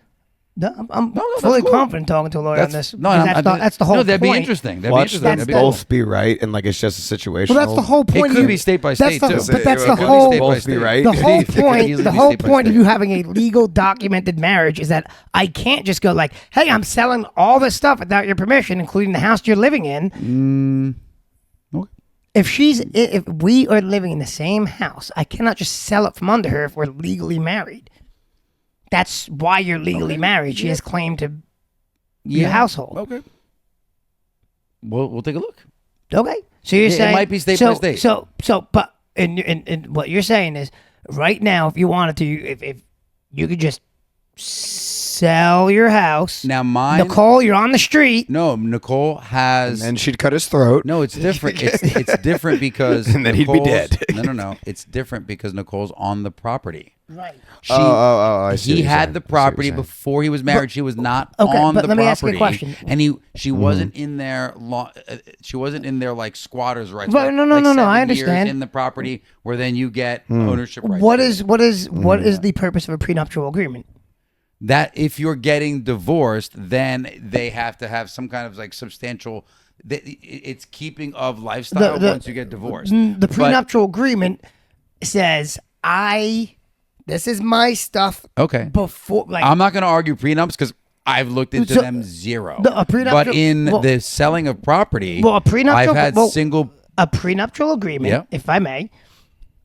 No, I'm that's fully cool. confident talking to a lawyer on this. No, because that's the whole No, that'd point. be interesting. That'd Watch be them interesting. That'd be both be right, and like it's just a situation. Well, that's the whole point. It could be state by state, that's the, too. But that's It the could be whole. state by Both be right. The It whole could point. easily The be whole state by point of state. you having a legal documented marriage is that I can't just go like, "Hey, I'm selling all this stuff without your permission, including the house you're living in." Okay. If we are living in the same house, I cannot just sell it from under her if we're legally married. That's why you're legally married. She has claim to your household. Okay. We'll take a look. Okay, so you're Yeah, it saying might be state by state. But in what you're saying is right now, if you wanted to, if you could just sell your house. Now mine. Nicole, you're on the street. No, Nicole has. And she'd cut his throat. No, it's different. It's different because And then he'd be Nicole's- dead. No. It's different because Nicole's on the property. Right. She, I see what he you're had saying. the I see what property you're saying. before he was married. She was not Okay, on but the let property. me ask you a question. And she Mm-hmm. wasn't in there. She wasn't in there like squatters' rights. Right, like- no, like I 7 understand. years in the property where then you get ownership rights. What is the purpose of a prenuptial agreement? That if you're getting divorced, then they have to have some kind of like substantial. It's keeping of lifestyle once you get divorced. The But- prenuptial agreement says this is my stuff. Okay. Before, like, I'm not going to argue prenups because I've looked into So, them zero. a prenuptial- but in well- the selling of property, Well, a prenuptial- I've had well, single. a prenuptial agreement, Yeah. if I may,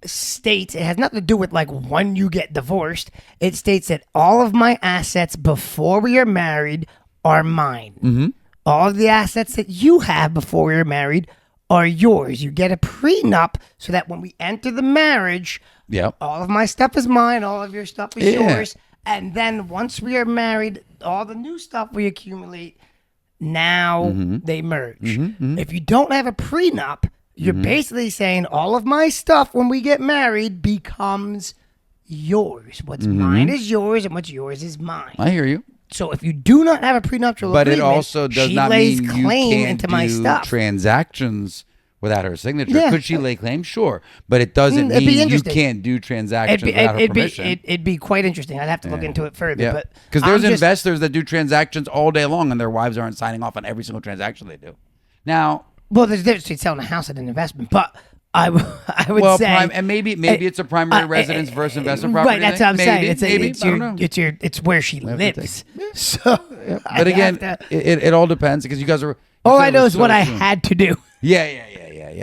states it has nothing to do with like when you get divorced. It states that all of my assets before we are married are mine. Mm-hmm. All of the assets that you have before we are married are yours. You get a prenup so that when we enter the marriage, Yeah. all of my stuff is mine, all of your stuff is Yeah. yours. And then once we are married, all the new stuff we accumulate, now they merge. If you don't have a prenup, you're basically saying all of my stuff when we get married becomes yours. What's mine is yours, and what's yours is mine. I hear you. So if you do not have a prenuptial But it agreement, also does she not lays mean you claim can't into do my stuff. transactions without her signature. Yeah. Could she lay claim? Sure. But it doesn't It'd be mean you interesting. can't do transactions without her permission. it'd be quite interesting. I'd have to look into it further. Yeah, But because I'm there's just- investors that do transactions all day long, and their wives aren't signing off on every single transaction they do. Now, Well, there's a difference between selling a house and an investment, but I would well, say, and maybe it's a primary residence versus investment property. Right, that's thing. what I'm saying. Maybe, It's maybe, it's I don't know. it's where she lives. So, But again, it all depends because you guys are. all I know is what I had to do. Yeah.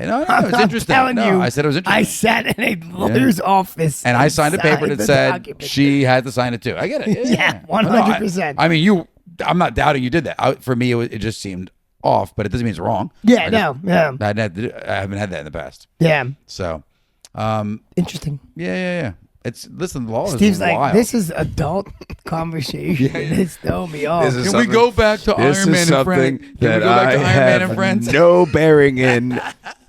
No, it's I'm interesting. telling No, you, I said it was interesting. I sat in a lawyer's office and I signed a paper that the said document. she had to sign it too. I get it. Yeah, No, no, 100%. I mean, I'm not doubting you did that. For me, it just seemed off, but it doesn't mean it's wrong. Yeah, I no, yeah, I haven't had that in the past. yeah. So, Interesting. yeah. Listen, the law Steve's is like, wild. this is adult conversation. This throw me off. This is Can we go back to This Iron is Man and something Friends? Can we that go back I to Iron Man and have Friends? no bearing in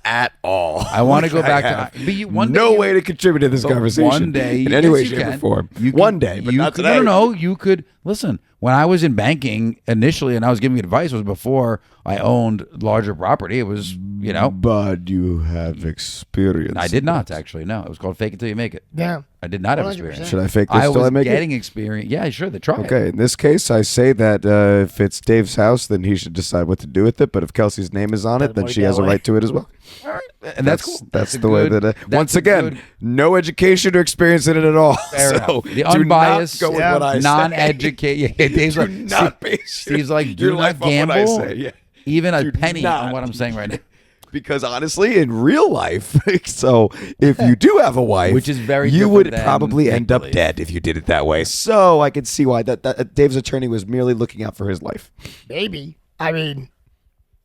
at all. I want to go I back have to. But one day no you- way to contribute to this but conversation. One day, in any yes, way, you shape, can. or form. You can- One day, but you not could, today. No. You could listen. When I was in banking initially, and I was giving advice, was before I owned larger property. It was, But you have experience. I did not actually. No, it was called fake it till you make it. Yeah. I did not have 100%. experience. Should I fake this I till was I make getting it? experience. Yeah, sure. They try. Okay, in this case, I say that if it's Dave's house, then he should decide what to do with it. But if Kelsey's name is on it, then work she that has a way. right to it as well. And that's cool. That's a the way good- that. that's Once a again, good- no education or experience in it at all. Fair so enough. The do unbiased, not go with what I say. non-educated. Yeah, Dave's Do like, not base Steve's like, your do life not on what I gamble. say. Yeah. Even a Do penny not. on what I'm saying right now. Because honestly, in real life, so if you do have a wife, Which is very you different would than probably end up make-believe. dead if you did it that way. So I can see why that Dave's attorney was merely looking out for his life. Maybe. I mean,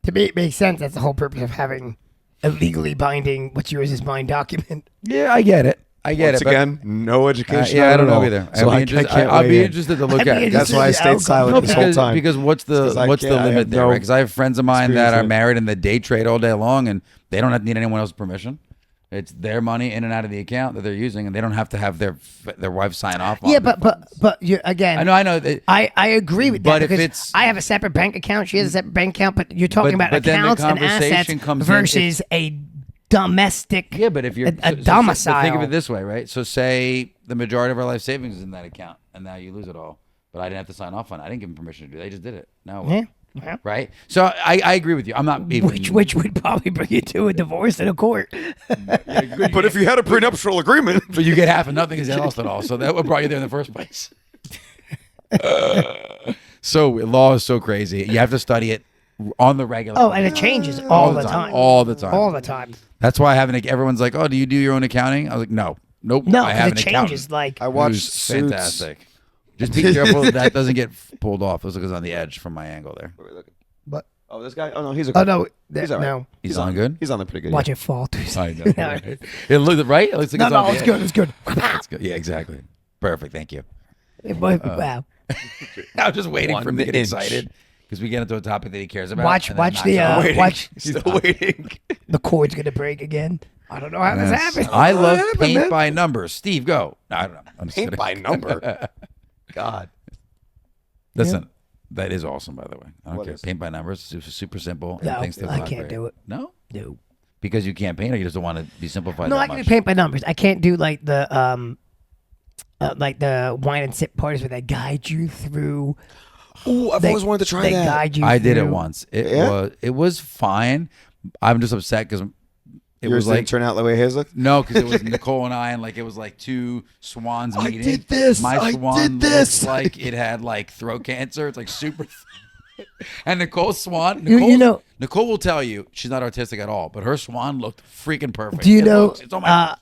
to me, it makes sense. That's the whole purpose of having a legally binding what's yours is mine document. Yeah, I get it. I get Once it. but- again, no education. yeah, I don't at know all. either. So I can't I'll be weigh in. interested to look I'd be at it. interested That's why I the stayed outcome. silent No, this whole because, time. because what's Because I the can't- I limit have there? no Because I have friends of mine that experience are in it. married and they day trade all day long, and they don't have to need anyone else's permission. It's their money in and out of the account that they're using, and they don't have to have their wife sign off on Yeah, it. but you again. I know. That, I agree with that. But if because it's- I have a separate bank account. She has a separate bank account. But you're talking about but then the accounts and conversation assets comes in versus a domestic. yeah, but if you're a so domicile. think of it this way, right? So say the majority of our life savings is in that account, and now you lose it all. But I didn't have to sign off on it. I didn't give them permission to do it. They just did it. No. Yeah. Yeah. Right. So I agree with you. I'm not even. Which would probably bring you to a divorce in a court. But if you had a prenuptial agreement, But you get half and nothing because you lost it all. So that would brought you there in the first place. So law is so crazy. You have to study it on the regular. Oh, and it changes all the time. All the time. All the time. That's why I haven't. Everyone's like, "Oh, do you do your own accounting?" I was like, "No, nope." No, I have because an it changes. accountant Like I watched who's Suits. fantastic. Just be careful that doesn't get pulled off. This is on the edge from my angle there. but Oh, this guy? Oh, no, he's a oh no, He's all right. no. He's on good. He's on there pretty good. Watch yeah. it fall. I know. Right? It looks right. It looks like No, it's no, on the it's edge. good. It's good. It's good. Yeah, exactly. Perfect. Thank you. Wow. I'm just waiting for him to get 1 inch. excited because we get into a topic that he cares about. Watch and then watch knocks it out. the watch. Still waiting. The cord's gonna break again. I don't know how this happened. I love happened, paint man? by numbers. Steve, go. No, I don't know. I'm just Paint kidding. by number. God. Listen, that is awesome, by the way. I don't What care. is? Paint by numbers. It's super simple. No, Things that I look can't great. do it. No? No. Because you can't paint or you just don't want to be simplified No, that I can much? paint by numbers. I can't do like the wine and sip parties where they guide you through. Ooh, I've They- always wanted to try they that. guide you. I did it through- once. It Yeah? was fine. I'm just upset because it Yours was like didn't turn out the way his looked? no, because it was Nicole and I, and like it was like two swans I meeting. did this. My I swan did this. looked like it had like throat cancer. It's like super. And Nicole's swan, You know- Nicole will tell you she's not artistic at all, but her swan looked freaking perfect. Do you It know, looks- it's on my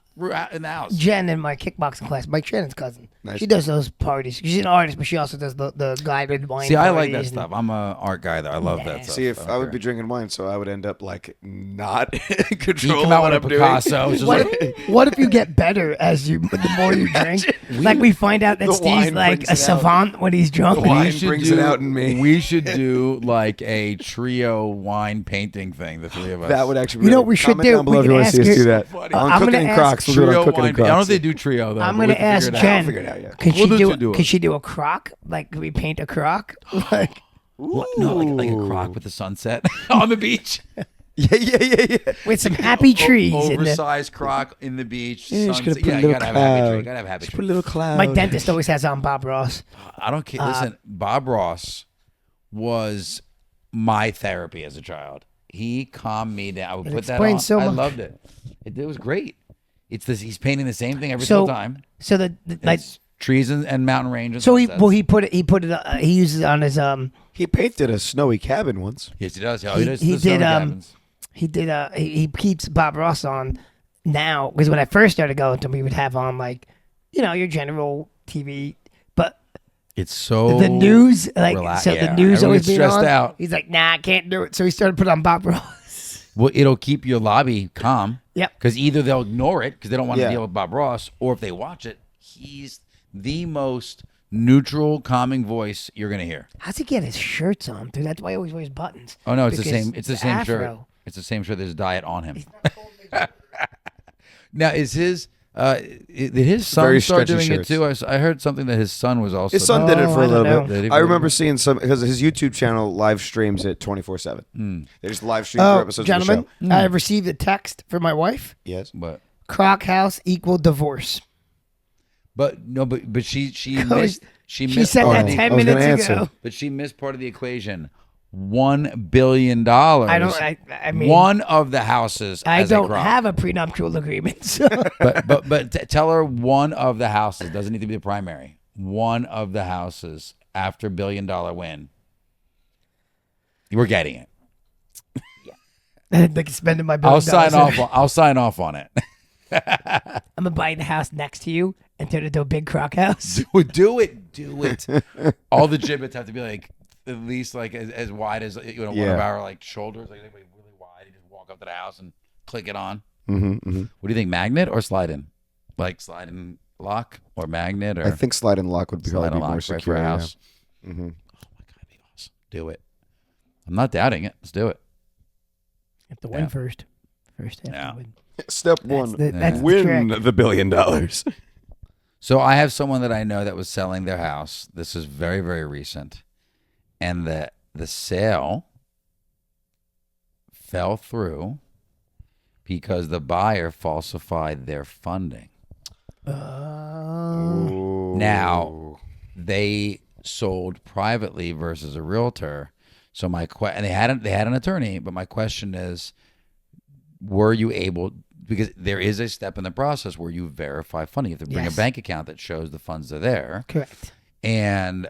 in the house. Jen in my kickboxing class, Mike Shannon's cousin. Nice. She does those parties. She's an artist, but she also does the guided wine. See, I like that parties and- stuff. I'm a art guy though. I love that stuff. See, if I would don't be care. drinking wine, so I would end up like not in you control come of out what with I'm a Picasso. It's just What like, if, what if you get better as the more you drink? Like we find out that The Steve's wine like brings a it out. savant when he's drunk. The wine we should brings it out in me. We should do like a trio wine painting thing. The three of us. That would actually. You know really, what we should comment do? down below We if you can want to see us ask do her- that. Funny. On I'm Cooking gonna and ask- Crocs, we'll do it Trio on Cooking wine. and I don't know Crocs. if they do trio though. I'm but gonna we can ask figure it out. Jen. Figure it out, yeah. Can We'll she do do? it. Can she do a croc? Like can we paint a croc? Like What? No, like a croc with the sunset on the beach. Yeah. with some happy trees. in the, Oversized croc in the beach. Yeah, just gonna sunset. put a You little gotta have a happy tree. cloud. You gotta have a happy Just tree. put a little cloud. my dentist always has on Bob Ross. I don't care. Listen, Bob Ross was my therapy as a child. He calmed me down. I would It put that on. explains so I much. loved it. It was great. It's this. He's painting the same thing every So single time. So the like. It's trees and mountain range. And So he sunsets. well he put it he uses it on his He painted a snowy cabin once. Yes, he does. Oh, he- does he the summer did, cabins. he keeps Bob Ross on now because when I first started going to him, we would have on like your general TV, but It's so the news the yeah, news everyone always gets being stressed on. out. He's like, nah, I can't do it. So he started putting on Bob Ross. Well, it'll keep your lobby calm. Yep. Because either they'll ignore it because they don't want to Yeah. deal with Bob Ross, or if they watch it, he's the most neutral, calming voice you're gonna hear. How's he get his shirts on, dude? That's why he always wears buttons. Oh no, it's the Because same. It's the same shirt. afro. It's the same shirt. There's diet on him. Now, is his did his son Very start stretchy doing shirts. it too? I heard something that his son was also. His son did it Oh, for I a little don't bit. know. Did he I remember really? seeing some because his YouTube channel live streams it 24/7. They just live stream through Oh, episodes gentlemen, of the show. I have received a text from my wife. Yes. But Croc house equal divorce. no, but she She missed She missed said part that of the- 10 I was gonna minutes ago. answer. but she missed part of the equation. $1 billion. I mean, one of the houses. I as a don't Croc. have a prenuptial agreement. So. But tell her one of the houses doesn't need to be the primary. One of the houses after $1 billion win. We're getting it. like spending my $1 billion. I'll sign off on it. I'm gonna buy the house next to you and turn it into a big croc house. Do it. All the gibbets have to be like at least like as wide as one of Yeah. our like shoulders, like really wide. You just walk up to the house and click it on. Mm-hmm. What do you think, magnet or slide in? Like slide in lock or magnet or I think slide and lock would slide probably in be more lock right for secure. a Yeah. house. Mm-hmm. Oh my god, that'd be awesome. Do it. I'm not doubting it. Let's do it. You have to win Yeah. first. First, you have Yeah. to win. Step one: That's the win trick. the $1 billion. So I have someone that I know that was selling their house. This is very, very recent. And the sale fell through because the buyer falsified their funding. Now, they sold privately versus a realtor. So and they had an attorney, but my question is, were you able, because there is a step in the process where you verify funding. You have to bring Yes. a bank account that shows the funds are there. Correct. And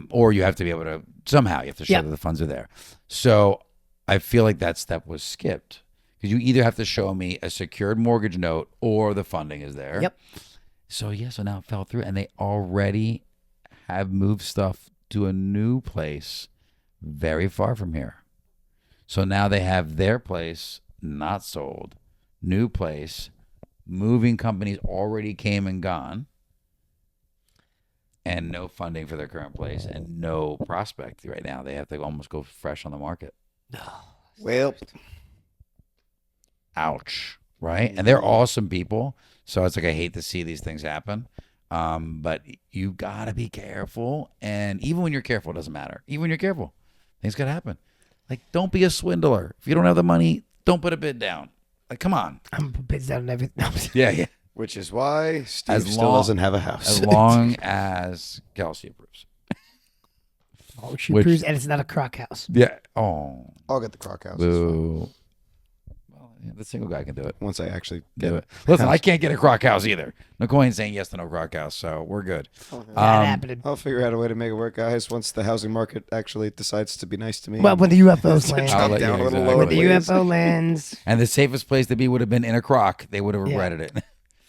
or you have to be able to somehow you have to show Yep. that the funds are there. So I feel like that step was skipped because you either have to show me a secured mortgage note or the funding is there. Yep. So so now it fell through, and they already have moved stuff to a new place very far from here. So now they have their place not sold, new place, moving companies already came and gone. and no funding for their current place and no prospect right now. They have to almost go fresh on the market. Well, Ouch. Right? And they're awesome people. So it's like I hate to see these things happen. But you got to be careful. And even when you're careful, it doesn't matter. Even when you're careful, things got to happen. Like, don't be a swindler. If you don't have the money, don't put a bid down. Like, come on. I'm bids down on everything. Yeah, yeah. which is why Steve As still long- doesn't have a house. As long as Kelsey approves. Oh, she Which- proves, and it's not a crock house. Yeah. Oh. I'll get the Croc house. It's fine. Boo. Well, yeah, the single guy can do it. Once I actually Do get it. Listen, I can't get a crock house either. Nicole ain't saying yes to no crock house, so we're good. That happened. I'll figure out a way to make it work, guys. Once the housing market actually decides to be nice to me. Well, when the UFOs I'll land, I'll let down you- a little exactly. lower, when the please. UFO lands, And the safest place to be would have been in a crock. They would have Yeah. regretted it.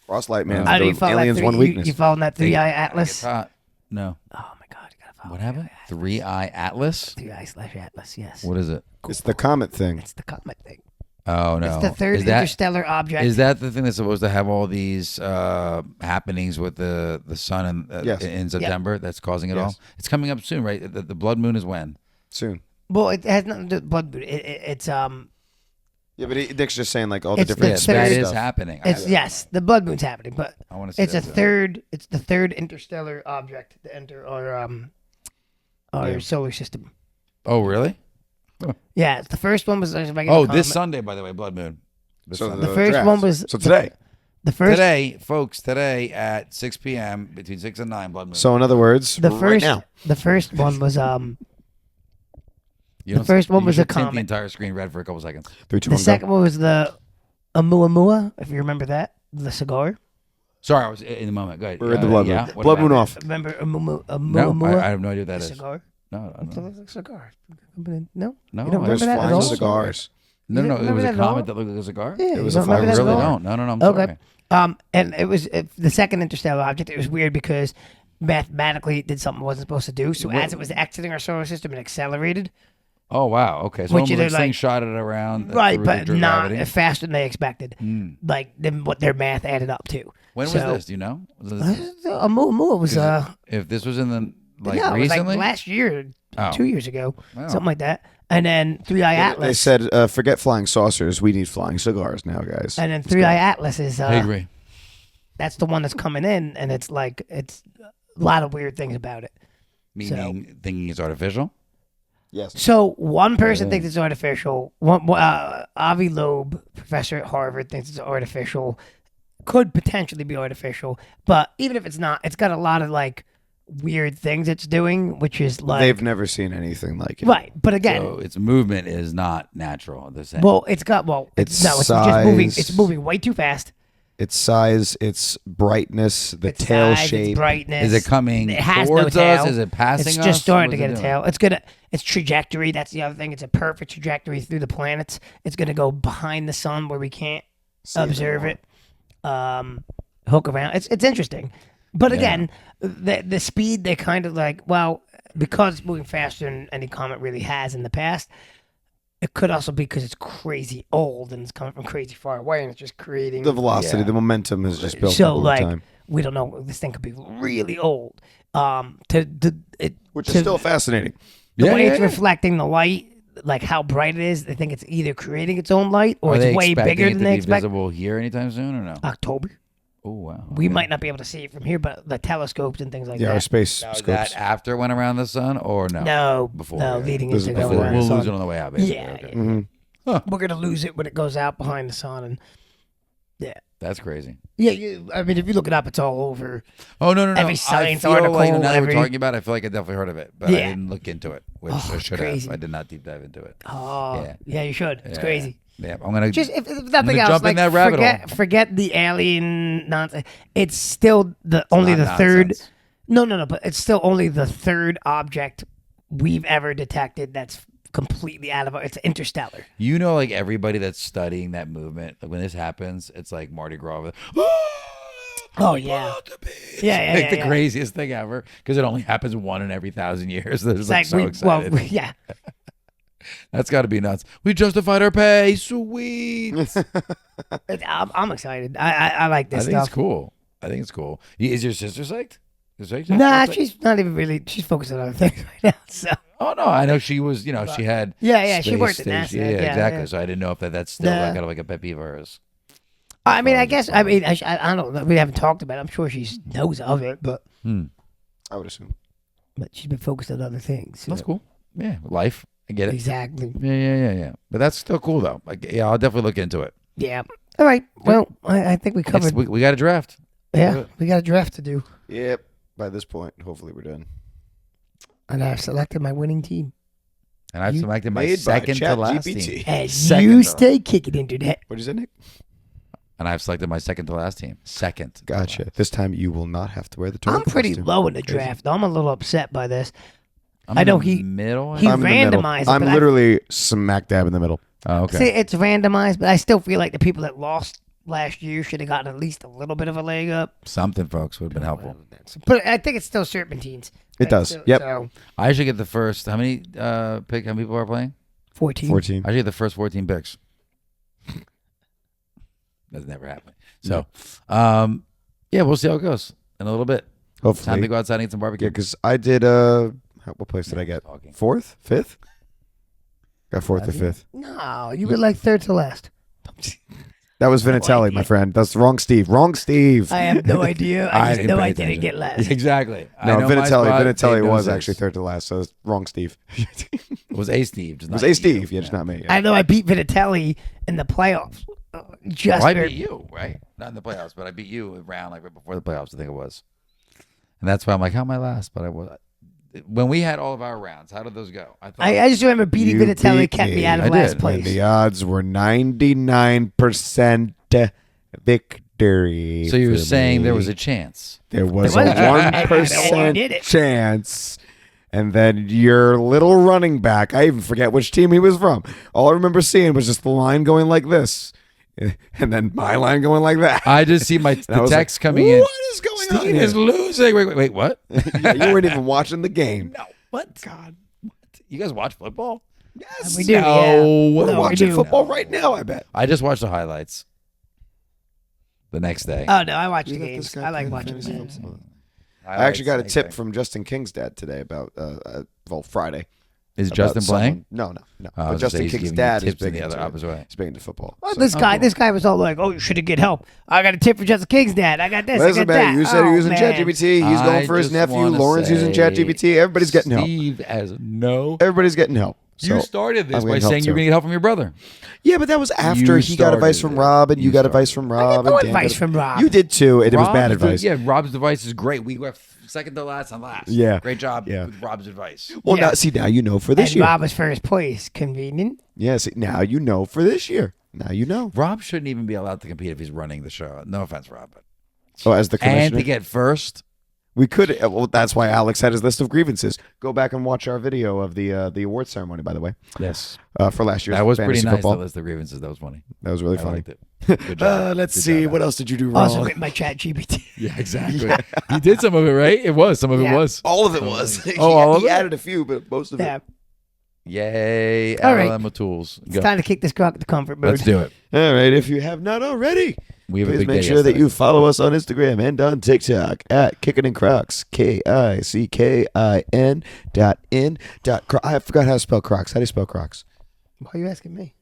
Frostlight Man. do you The follow aliens that one weakness. You follow that 3-eye atlas? No. Oh my God, you gotta follow. What happened? 3-eye atlas? 3-eye/atlas. Yes. What is it? It's the Comet thing. It's the Comet thing. Oh no. It's the third is that, interstellar object. is that the thing that's supposed to have all these happenings with the sun and Yes. in September that's causing it all? Yes. It's coming up soon, right? The blood moon is when? Soon. Well, it has nothing to do with blood. It's Yeah, but Dick's just saying like all the It's the different third- that space is stuff. happening. it's yes, the blood moon's happening, but I want to see it's a that, too. third. It's the third interstellar object to enter our Yeah. solar system. Oh really? Yeah, the first one was. Oh, this Sunday, by the way, blood moon. This So Sunday. The first draft. one was- so today. the first. Today, folks, today at 6 p.m. between 6 and 9, blood moon. So in other words, The right first. now. The first one was You the don't- first one you was a should tint comet. the entire screen red for a couple seconds. 3, 2, the 1, go. second one was the Oumuamua, if you remember that, the cigar. Sorry, I was in the moment. Go ahead. We're in the blood yeah, moon. what Blood about moon it? off. Remember No, Oumuamua? I have no idea what that the is. cigar. No, I don't It's know. like a cigar. No, No, you don't I- remember There's that at flying all? cigars. No, You no, don't it was remember a that at all? comet that looked like a cigar. Yeah, It was you a don't remember I that flying at really all? cigar. don't. No, I'm Okay. sorry. And it was the second interstellar object. It was weird because mathematically it did something it wasn't supposed to do. So as it was exiting our solar system, it accelerated. Oh, wow. Okay. So Which almost either, like like- slingshotted it around. Right, through but the not gravity. faster than they expected. Like than what their math added up to. When was So- this? Do you know? Was this- Oumuamua was if this was in the, like, no, it was recently? like last year, Oh. 2 years ago, Wow. something like that. And then 3-eye Atlas. They said, forget flying saucers. We need flying cigars now, guys. and then 3-eye Atlas is I agree. that's the one that's coming in, and it's like it's a lot of weird things about it. Meaning thinking it's artificial? Yes. So one person thinks it's artificial. One, Avi Loeb, professor at Harvard, thinks it's artificial. Could potentially be artificial, but even if it's not, it's got a lot of like weird things it's doing, which is like They've never seen anything like it. right. But again, So its movement is not natural. They're saying. well, it's got Its just moving. size- It's moving way too fast. Its size, its brightness, the Its tail size, shape. Its brightness. is it coming It has no towards tail. us? Is it passing It's us? just starting to What is get it a doing? tail. Its trajectory. That's the other thing. It's a perfect trajectory through the planets. It's gonna go behind the sun where we can't observe it. Hook around. It's interesting, but again, the speed they kind of like. Well, because it's moving faster than any comet really has in the past. It could also be because it's crazy old and it's coming from crazy far away, and it's just creating The velocity, Yeah. the momentum has just built so up over like time. we don't know. This thing could be really old. Which is still fascinating. The Yeah, way yeah, it's yeah. reflecting the light, like how bright it is, they think it's either creating its own light or Are it's they way expecting bigger it than to they be expect. visible here anytime soon or no? October. Oh wow. We Okay. might not be able to see it from here, but the telescopes and things like Yeah, our that. space Now, is scopes. that after it went around the sun or no? No, Before, no, yeah. leading This into is going before. around We'll the lose sun. it on the way out. Basically. Yeah, Okay. Mhm. We're gonna lose it when it goes out behind the sun, and That's crazy. yeah. I mean, if you look it up, it's all over. Oh no! Every I science feel article, like now that we're every- talking about it, I feel like I definitely heard of it, but I Yeah. didn't look into it, which Oh, I it's should crazy. have. I did not deep dive into it. Oh, Yeah. yeah, you should. It's Yeah. crazy. Yeah, I'm gonna Just if nothing gonna else, jump in like that rabbit hole. forget the alien nonsense. It's still only the not third. nonsense. No, but it's still only the third object we've ever detected that's completely out of it's interstellar. You know, like everybody that's studying that movement, like when this happens, it's like Mardi Gras. With, Oh, yeah. on the beach." Yeah, like yeah, the yeah. crazy thing ever because it only happens one in every 1,000 years. They're just It's like, so excited. yeah. That's got to be nuts. We justified our pay. Sweet. I'm excited. I like I this think stuff. it's cool. I think it's cool. Is your sister psyched? Nah, she's not even really. She's focused on other things right now. So. Oh no, I know she was. You know, she had. Yeah, she space worked at station. NASA. Yeah, exactly. Yeah. So I didn't know if that's still kind of like a pet peeve of hers. I mean, I guess. I mean, I don't know. We haven't talked about it. I'm sure she knows of it, but. I would assume. But she's been focused on other things. So. That's cool. Yeah, life. I get it. Exactly. Yeah. But that's still cool though. Like, yeah, I'll definitely look into it. Yeah. All right. Well, I think we covered. We got a draft. Yeah, we got a draft to do. Yep. By this point, hopefully we're done. And I've selected my winning team. And I've selected my Made by second to last ChatGPT. team. And Second you to stay kicking into that. What is it, Nick? And I've selected my second to last team. Second. to Gotcha. last. This time you will not have to wear the I'm tournament pretty costume. low in the draft. I'm a little upset by this. I'm I in know the he- middle. he- I'm in the middle. randomized it, I'm but I- literally smack dab in the middle. Oh, okay. See, it's randomized, but I still feel like the people that lost last year should have gotten at least a little bit of a leg up. Something, folks, would have been helpful. But I think it's still serpentines. It does. So, Yep. So I should get the first. How many how many people are playing? 14. 14. I should get the first 14 picks. That's never happened. So, yeah, we'll see how it goes in a little bit. Hopefully. Time to go outside and eat some Yeah, barbecue. because I did, what place did I get? Talking. Fourth? Fifth? Got fourth or fifth. No, you were like third to last. That was Vinatelli, my friend. That's wrong Steve. Wrong Steve. I have no idea. I just know I didn't get last. Exactly. No, I know my spot, Vinatelli Dave was knows actually his. third to last, so it's wrong Steve. It It was A Steve. Just was not A Steve. you. Yeah, just not me. Yeah. I know I beat Vinatelli in the playoffs. Just Well, I for- beat you, right? Not in the playoffs, but I beat you around like right before the playoffs, I think it was. And that's why I'm like, how am I last? But I was. When we had all of our rounds, how did those go? I thought I just remember beating You Vinatelli beat kept me me. out of I last did. When place. the odds were 99% victory. so. You were for saying there me. was a chance. There was There a was a chance. And you 1% did it. chance. And then your little running back, I even forget which team he was from. All I remember seeing was just the line going like this. And then my line going like that. I just see my And I the was text like, coming in. What is going on Steve here? is losing. Wait, what? Yeah, you weren't even watching the game. No. What? God. What? You guys watch football? Yes. We do, No. yeah. We're No, we watching do. football right now, I bet. I just watched the highlights. The next day. Oh, no, I watch the You let games. this guy I like play watching the fantasy games. football. I Highlights, actually got a next tip day. from Justin King's dad today about, Friday. Is about Justin playing? someone- No. Oh, I but was gonna say Justin he's King's giving you dad is tips in big the other into opposite way. He's big into football. Well, So- this guy was all like, "Oh, you should have get help. I got a tip for Justin King's dad. I got this. Listen, I got man, that." you said Oh, you're using man. ChatGPT. He's going for his just nephew. wanna Lauren's using say ChatGPT. Everybody's getting help. Steve has no. Everybody's getting help. So You started this I'm by getting help saying you were too. going to get help from your brother. Yeah, but that was after You he got advice from started it. Rob, and you You got started advice from Rob. no and Dan advice got- from Rob. You did too, and it was bad Rob's advice. Yeah, Rob's advice is great. We were second to last and last. Yeah. Great job Yeah. with Rob's advice. Well, Yeah. now you know for this And year. Rob was first place. Convenient. Yeah, see, now you know for this year. Now you know. Rob shouldn't even be allowed to compete if he's running the show. No offense, Rob. But. Oh, as the commissioner, And to get first. we could. Well, that's why Alex had his list of grievances. Go back and watch our video of the award ceremony, by the way, Yes. for last year's That was pretty fantasy nice, football. that list of grievances. That was funny. That was really I funny. liked it. Good job. Let's Good see. job, What Alex. else did you do wrong? Also with my ChatGPT. Yeah, exactly. He did some of it, right? It was. Some of Yeah. it was. All of it was. all of he it? added a few, but most of Yeah. it. Yay. All right. Alabama tools. It's time to kick this crock to comfort mode. Let's do it. All right. If you have not already, We have a please big make day sure that yesterday. you follow us on Instagram and on TikTok at Kickin and Crocs. KICKIN I forgot how to spell Crocs. How do you spell Crocs? Why are you asking me?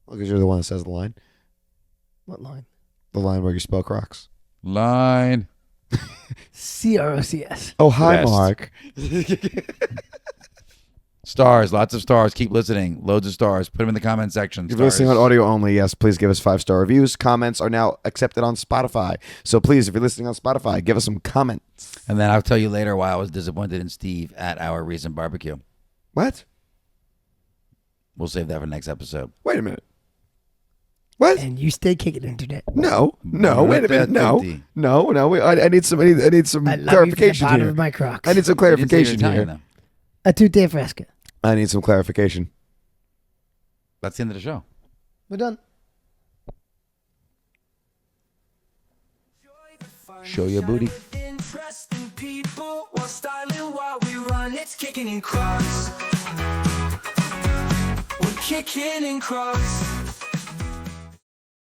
Well, because you're the one that says the line. What line? The line where you spell Crocs. Line. CROCS. Oh, hi, Best. Mark. Stars. Lots of stars. Keep listening. Loads of stars. Put them in the comment section. If you're listening on Stars. audio only, yes, please give us 5-star reviews. Comments are now accepted on Spotify. So please, if you're listening on Spotify, give us some comments. And then I'll tell you later why I was disappointed in Steve at our recent barbecue. What? We'll save that for next episode. Wait a minute. What? And you stay kicking internet. No, wait a minute. No. I need some I love you from the clarification bottom here. of my Crocs. I need some You didn't say you're clarification Italian, here. though. A tutte fresca. I need some clarification. That's the end of the show. We're done. Show your booty. Interesting people while styling while we run. It's kicking in Crocs. We're kicking in Crocs.